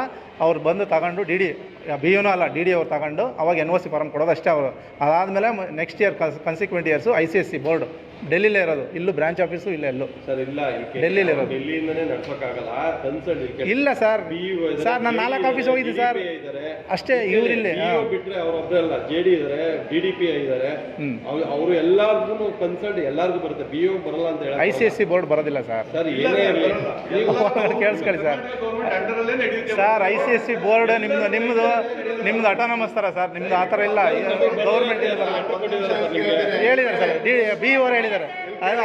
ಅವ್ರು ಬಂದು ತಗೊಂಡು BEOನೂ ಅಲ್ಲ DD ಅವ್ರು ತಗೊಂಡು ಅವಾಗ NOC ಫಾರಮ್ ಕೊಡೋದು ಅಷ್ಟೇ ಅವರು. ಅದಾದಮೇಲೆ next year consequent years ICSE board ಡೆಲ್ಲಿಲೇ ಇರೋದು. ಇಲ್ಲೂ ಬ್ರಾಂಚ್ ಆಫೀಸು ಇಲ್ಲ ಎಲ್ಲೂ ಸರ್, ಇಲ್ಲ ಡೆಲ್ಲಿಲಿ ಇರೋದು. ಡೆಲ್ಲಿಯಿಂದನೇ ನಡ್ಸೋಕ್ಕಾಗಲ್ಲ ಕನ್ಸಲ್ಟ್. ಇಲ್ಲ ಸರ್, ಸರ್ ನಾನು 4 ಆಫೀಸ್ ಹೋಗಿದ್ದೀನಿ ಸರ್ ಅಷ್ಟೇ. ಇವರಿಲ್ಲಿ ಬಿಟ್ರೆ ಅವರೊಬ್ಬರೇ ಅಲ್ಲ, JD ಇದ್ದಾರೆ, DDP ಇದ್ದಾರೆ, ಅವರು ಎಲ್ಲರಿಗೂ ಕನ್ಸಲ್ಟ್ ಎಲ್ಲರಿಗೂ ಬರುತ್ತೆ. BEO ಬರಲ್ಲ ಅಂತ ಹೇಳಿ ICSE ಬೋರ್ಡ್ ಬರೋದಿಲ್ಲ ಸರ್. ಸರ್ ಏನೇ ಇರಲಿ ಕೇಳಿಸ್ಕೊಳ್ಳಿ ಸರ್. ಸರ್ ICSE ಬೋರ್ಡ್ ನಿಮ್ದು ಅಟಾನಮಸ್ ಥರ ಸರ್, ನಿಮ್ದು ಆ ಥರ ಇಲ್ಲ. ಗೌರ್ಮೆಂಟ್ ಹೇಳಿದ್ದಾರೆ ಸರ್, BEO ಅವರು ಹೇಳಿದ್ದಾರೆ,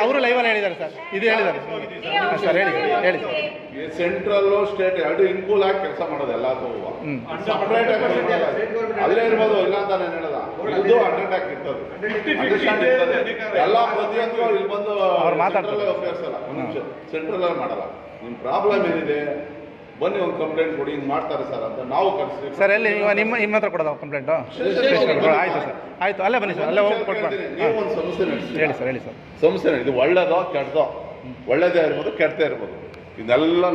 ಅವರು ಲೈವಲ್ಲಿ ಹೇಳಿದ್ದಾರೆ ಸರ್, ಇದು ಹೇಳಿದ್ದಾರೆ ಸರ್. ಹೇಳಿ ಸರ್. ಸೆಂಟ್ರಲ್ಲು ಸ್ಟೇಟ್ ಎರಡು ಇನ್ಕೂಲ್ ಆಗಿ ಕೆಲಸ ಮಾಡೋದು ಎಲ್ಲ ಸಪ್ರೇಟ್ ಅಲ್ಲೇ ಇರ್ಬೋದು, ಇಲ್ಲ ಅಂತ ನಾನು ಹೇಳಲ್ಲ. ಇದು ಅಟೆಂಡ್ ಇರ್ತದೆ ಎಲ್ಲ ಪ್ರತಿಯೊಂದು ಇಲ್ಲಿ ಬಂದು ಅವ್ರು ಮಾತಾಡ್ತಾರೆ. ಸೆಂಟ್ರಲ್ ಮಾಡಲ್ಲ. ನಿಮ್ಮ ಪ್ರಾಬ್ಲಮ್ ಏನಿದೆ ಬನ್ನಿ, ಒಂದು ಕಂಪ್ಲೇಂಟ್ ಕೊಡಿ, ಹಿಂಗೆ ಮಾಡ್ತಾರೆ ಸರ್ ಅಂತ ನಾವು ಕಳಿಸ್ತೀವಿ ಸರ್. ಎಲ್ಲಿ ನಿಮ್ಮ ಹತ್ರ ಕೊಡೋದು ಕಂಪ್ಲೇಂಟು? ಆಯಿತು ಸರ್, ಆಯಿತು, ಅಲ್ಲೇ ಬನ್ನಿ ಸರ್, ಅಲ್ಲೇ ಹೋಗಿ ಕೊಟ್ಟು ನೀವು ಒಂದು ಸಂಸ್ಥೆ ನಡೆಸಿ. ಹೇಳಿ ಸರ್, ಹೇಳಿ ಸರ್. ಸಂಸ್ಥೆ ಇದು ಒಳ್ಳೇದೋ ಕೆಟ್ಟದೋ, ಒಳ್ಳೇದೇ ಇರ್ಬೋದು ಕೆಟ್ಟದೇ ಇರ್ಬೋದು, ಇದೆಲ್ಲ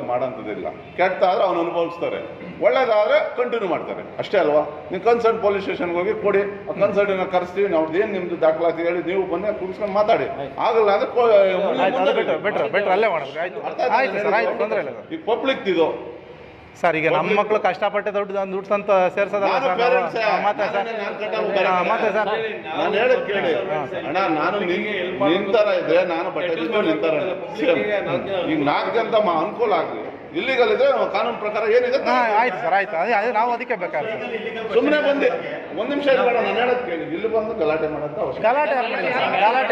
ಮಾಡೋಂಥದ್ದಿಲ್ಲ. ಕೆಟ್ಟ ಆದರೆ ಅವ್ನು ಅನುಭವಿಸ್ತಾರೆ, ಒಳ್ಳೇದಾದರೆ ಕಂಟಿನ್ಯೂ ಮಾಡ್ತಾರೆ ಅಷ್ಟೇ ಅಲ್ವಾ. ನೀವು ಕನ್ಸಲ್ಟ್ ಪೊಲೀಸ್ ಸ್ಟೇಷನ್ಗೆ ಹೋಗಿ ಕೊಡಿ, ಆ ಕನ್ಸಲ್ಟನ್ನ ಕರೆಸ್ತೀವಿ, ನಾವು ಏನು ನಿಮ್ಮದು ದಾಖಲಾತಿ ಹೇಳಿ ನೀವು ಬನ್ನಿ ಕುಡಿಸ್ಕೊಂಡು ಮಾತಾಡಿ. ಆಗಲ್ಲ ಅಂದರೆ ಬೆಟ್ರ್ ಅಲ್ಲೇ ಮಾಡಿದ್ರಿ. ಆಯಿತು ಸರ್, ಆಯಿತು, ತೊಂದರೆ ಇಲ್ಲ ಸರ್. ಈಗ ಪಬ್ಲಿಕ್ ಇದು ಸರ್, ಈಗ ನಮ್ಮ ಮಕ್ಕಳು ಕಷ್ಟಪಟ್ಟು ದುಡ್ಡು ಅಂತ ಸೇರ್ಸೋದಲ್ಲ ಸರ್. ಮತ್ತೆ ಸರ್ ನಾನು ಹೇಳೋದು ಕೇಳಿ ಅಣ್ಣ, ನಾನು ನಿಂತರ ಇದ್ರೆ ನಾನು ಬಟ್ಟೆ ನಿಂತರ ಈಗ 4 ಜನ ಅನುಕೂಲ ಆಗಲಿ. ಇಲ್ಲಿಗಲ್ ಇದ್ರೆ ಕಾನೂನು ಪ್ರಕಾರ ಏನಿದೆ. ಆಯ್ತು ಸರ್, ಆಯ್ತು, ಅದೇ ನಾವು ಅದಕ್ಕೆ ಬೇಕಾದ್ರೆ ಸುಮ್ಮನೆ ಬಂದು ಒಂದು ನಿಮಿಷ ಇರಬೇಡ, ನಾನು ಹೇಳೋದು ಕೇಳಿ. ಇಲ್ಲಿ ಬಂದು ಗಲಾಟೆ ಮಾಡೋಂಥ ಅವಶ್ಯಕ. ಗಲಾಟೆ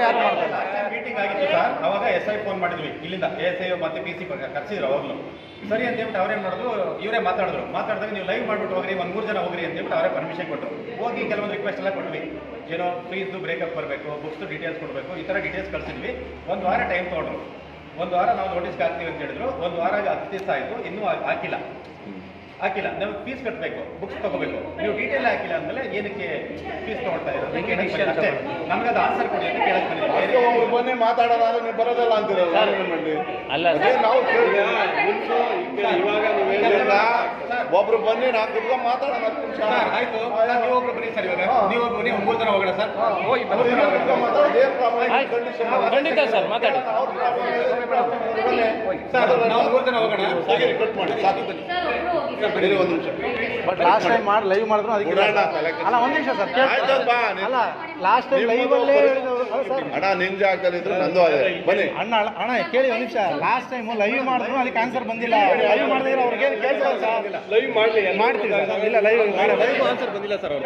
ಯಾರು ಮಾಡ್ತಾರೆ? ಮೀಟಿಂಗ್ ಆಗಿತ್ತು ಸರ್, ಅವಾಗ SI ಫೋನ್ ಮಾಡಿದ್ವಿ ಇಲ್ಲಿಂದ, ASI ಮತ್ತೆ PC ಕರ್ಸಿದ್ರು. ಅವಾಗಲೂ ಸರಿ ಅಂತ ಹೇಳ್ಬಿಟ್ಟು ಅವ್ರೇನು ಮಾಡಿದ್ರು, ಇವರೇ ಮಾತಾಡಿದಾಗ ನೀವು ಲೈವ್ ಮಾಡ್ಬಿಟ್ಟು ಹೋಗ್ರಿ, 1-3 ಜನ ಹೋಗ್ರಿ ಅಂತ ಹೇಳ್ಬಿಟ್ಟು ಅವರೇ ಪರ್ಮಿಷನ್ ಕೊಟ್ಟರು. ಹೋಗಿ ಕೆಲವೊಂದು ರಿಕ್ವೆಸ್ಟ್ ಎಲ್ಲ ಕೊಟ್ವಿ, ಏನೋ ಫೀಸ್ದು ಬ್ರೇಕಪ್ ಬರಬೇಕು, ಬುಕ್ಸ್ದು ಡೀಟೇಲ್ಸ್ ಕೊಡಬೇಕು, ಈ ಥರ ಡೀಟೇಲ್ಸ್ ಕಳಿಸಿದ್ವಿ. 1 ವಾರ ಟೈಮ್ ತೊಗೊಂಡ್ರು. 1 ವಾರ ನಾವು ನೋಟಿಸ್ಗೆ ಹಾಕ್ತೀವಿ ಅಂತ ಹೇಳಿದ್ರು. 1 ವಾರ 10 ದಿವಸ ಆಯಿತು, ಇನ್ನೂ ಹಾಕಿಲ್ಲ. ನಾವು ಫೀಸ್ ಕಟ್ಟಬೇಕು, ಬುಕ್ಸ್ ತಗೋಬೇಕು. ನೀವು ಡೀಟೇಲ್ ಹಾಕಿಲ್ಲ ಅಂದಮೇಲೆ ಏನಕ್ಕೆ ಫೀಸ್ ತೊಗೊಳ್ತಾ ಇರೋದು? ನಮ್ಗೆ ಅದು ಆನ್ಸರ್ ಕೊಡಿ ಅಂತ ಕೇಳಕ್ ಬಂದಿದ್ದೀವಿ. ಬನ್ನಿ ಮಾತಾಡೋಣ ಅಂದ್ರೆ ನೀವು ಬರೋದಲ್ಲ ಅಂತೀರಲ್ಲ. ನಾವು ಇವಾಗ ಒಬ್ರು ಬನ್ನಿ, ನಾನು ಕುತ್ಕೊಂಡು ಮಾತಾಡೋಣ 10 ನಿಮಿಷ. ಆಯ್ತು, ನೀವು ಒಬ್ರು ಬನ್ನಿ ಸರ್. ಇವಾಗ ನೀವು 3 ಜನ ಹೋಗೋಣ ಸರ್. ಖಂಡಿತ ಸರ್, ಮಾತಾಡಿ ಸರ್. ನಾವು 3 ಜನ ಹೋಗೋಣ. ಕಟ್ ಮಾಡಿ ಸಾಕು. ಬನ್ನಿ ಒಂದು ನಿಮಿಷ. ಬಟ್ ಲಾಸ್ಟ್ ಟೈಮ್ ಲೈವ್ ಮಾಡಿದ್ರು ಅದಕ್ಕೆ ಅಲ್ಲ. ಒಂದು ನಿಮಿಷ ಸರ್, ಅಲ್ಲ ಲಾಸ್ಟ್ ಟೈಮ್ ಲೈವ್ ಅಲ್ಲೇ ಅಣ್ಣ ನಿಮ್ ಜಾಗದಲ್ಲಿ ಇದ್ರು ನಂದು ಅದೇ. ಬನ್ನಿ ಅಣ್ಣ ಕೇಳಿ ಒಂದು ನಿಮಿಷ. ಲಾಸ್ಟ್ ಟೈಮ್ ಲೈವ್ ಮಾಡಿದ್ರು ಅದಕ್ಕೆ ಆನ್ಸರ್ ಬಂದಿಲ್ಲ. ಲೈವ್ ಮಾಡಿದ್ರೆ ಅವ್ರಿಗೆ ಕೇಳ್ತಾರೆ ಸರ್. ಲೈವ್ ಮಾಡ್ತೀವಿ ಸರ್. ಇಲ್ಲ ಲೈವ್ ಆನ್ಸರ್ ಬಂದಿಲ್ಲ ಸರ್ ಅವ್ರು.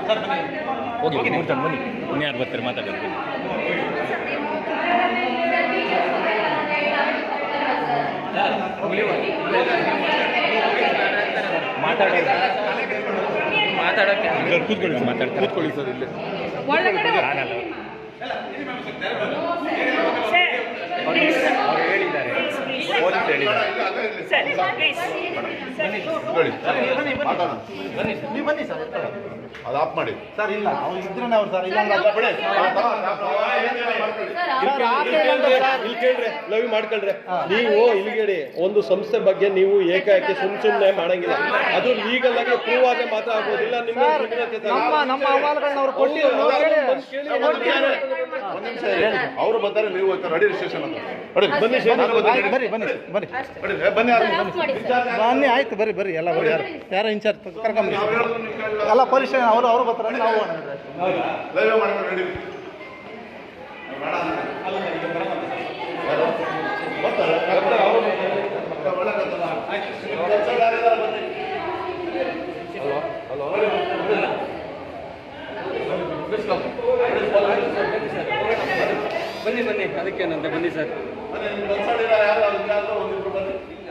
ಸರ್ ಬನ್ನಿ, ಹೋಗಿ ಬನ್ನಿ, ಯಾರು ಬರ್ತಾರೆ ಮಾತಾಡೋದು. ಮಾತಾಡೋಕ್ಕೆ ಕೂತ್ಕೊಳ್ಳಿ ಸರ್. ಇಲ್ಲಿ ಹೇಳಿದ್ದಾರೆ, ಪೊಲೀಸ್ ಹೇಳಿದ್ದಾರೆ. ನೀವು ಬನ್ನಿ ಸರ್, ಅದು ಆಫ್ ಮಾಡಿ ಸರ್. ಇಲ್ಲ ಅವ್ರು ಇದ್ರೆ ಅವ್ರು ಸರ್, ಇಲ್ಲ ಇಲ್ಲಿ ಕೇಳ್ರಿ, ಲವ್ ಮಾಡ್ಕೊಳ್ರಿ. ನೀವು ಇಲ್ಲಿಗೇಳಿ ಒಂದು ಸಂಸ್ಥೆ ಬಗ್ಗೆ ನೀವು ಏಕಾಏಕಿ ಸುಮ್ಮನೆ ಮಾಡಂಗಿಲ್ಲ. ಅದು ಲೀಗಲ್ ಆಗಿ ಪ್ರೂವ್ ಆಗಿ ಮಾತ್ರ ಆಗೋದಿಲ್ಲ. ನಮ್ಮ ಅಹವಾಲುಗಳನ್ನ ಅವ್ರು ಕೊಟ್ಟಿದ್ರು. ಒಂದ್ ನಿಮಿಷ ಅವರು ಬರ್ತಾರೆ, ನೀವು ಹೋಗ್ತಾರೆ. ರೆಡಿ ಸ್ಟೇಷನ್ ಅಂತ ನೋಡಿ. ಬನ್ನಿ ಆಯ್ತು, ಬರ್ರಿ ಬನ್ನಿ ಬನ್ನಿ ಬನ್ನಿ ಯಾರು ಬನ್ನಿ, ಆಯ್ತು ಬರ್ರಿ ಬರ್ರಿ ಎಲ್ಲ ಬರ್ರಿ. ಯಾರೋ ಇನ್ಚಾರ್ಜ್ ಕರ್ಕೊಂಬರಿ ಎಲ್ಲ ಪೊಲೀಸ್ ಸ್ಟೇಷನ್ ಅವರು ಬರ್ತಾರೆ ಅಂದ್ರೆ ನಾವು ಲೈವ್ ಮಾಡ್ಕೊಂಡು ರೆಡಿ ಬನ್ನಿ ಬನ್ನಿ, ಅದಕ್ಕೇನಂತೆ ಬನ್ನಿ ಸರ್.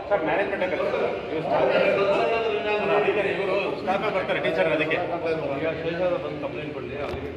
ಸರ್ ಮ್ಯಾನೇಜ್ಮೆಂಟ್ ಇವರು ಸ್ಟಾಫೇ ಬರ್ತಾರೆ, ಟೀಚರ್ ಅದಕ್ಕೆ ಈಗ ಶೇಷಾದ್ರಿ ಬಂದು ಕಂಪ್ಲೇಂಟ್ ಕೊಡಲಿ, ಅಲ್ಲಿಗೆ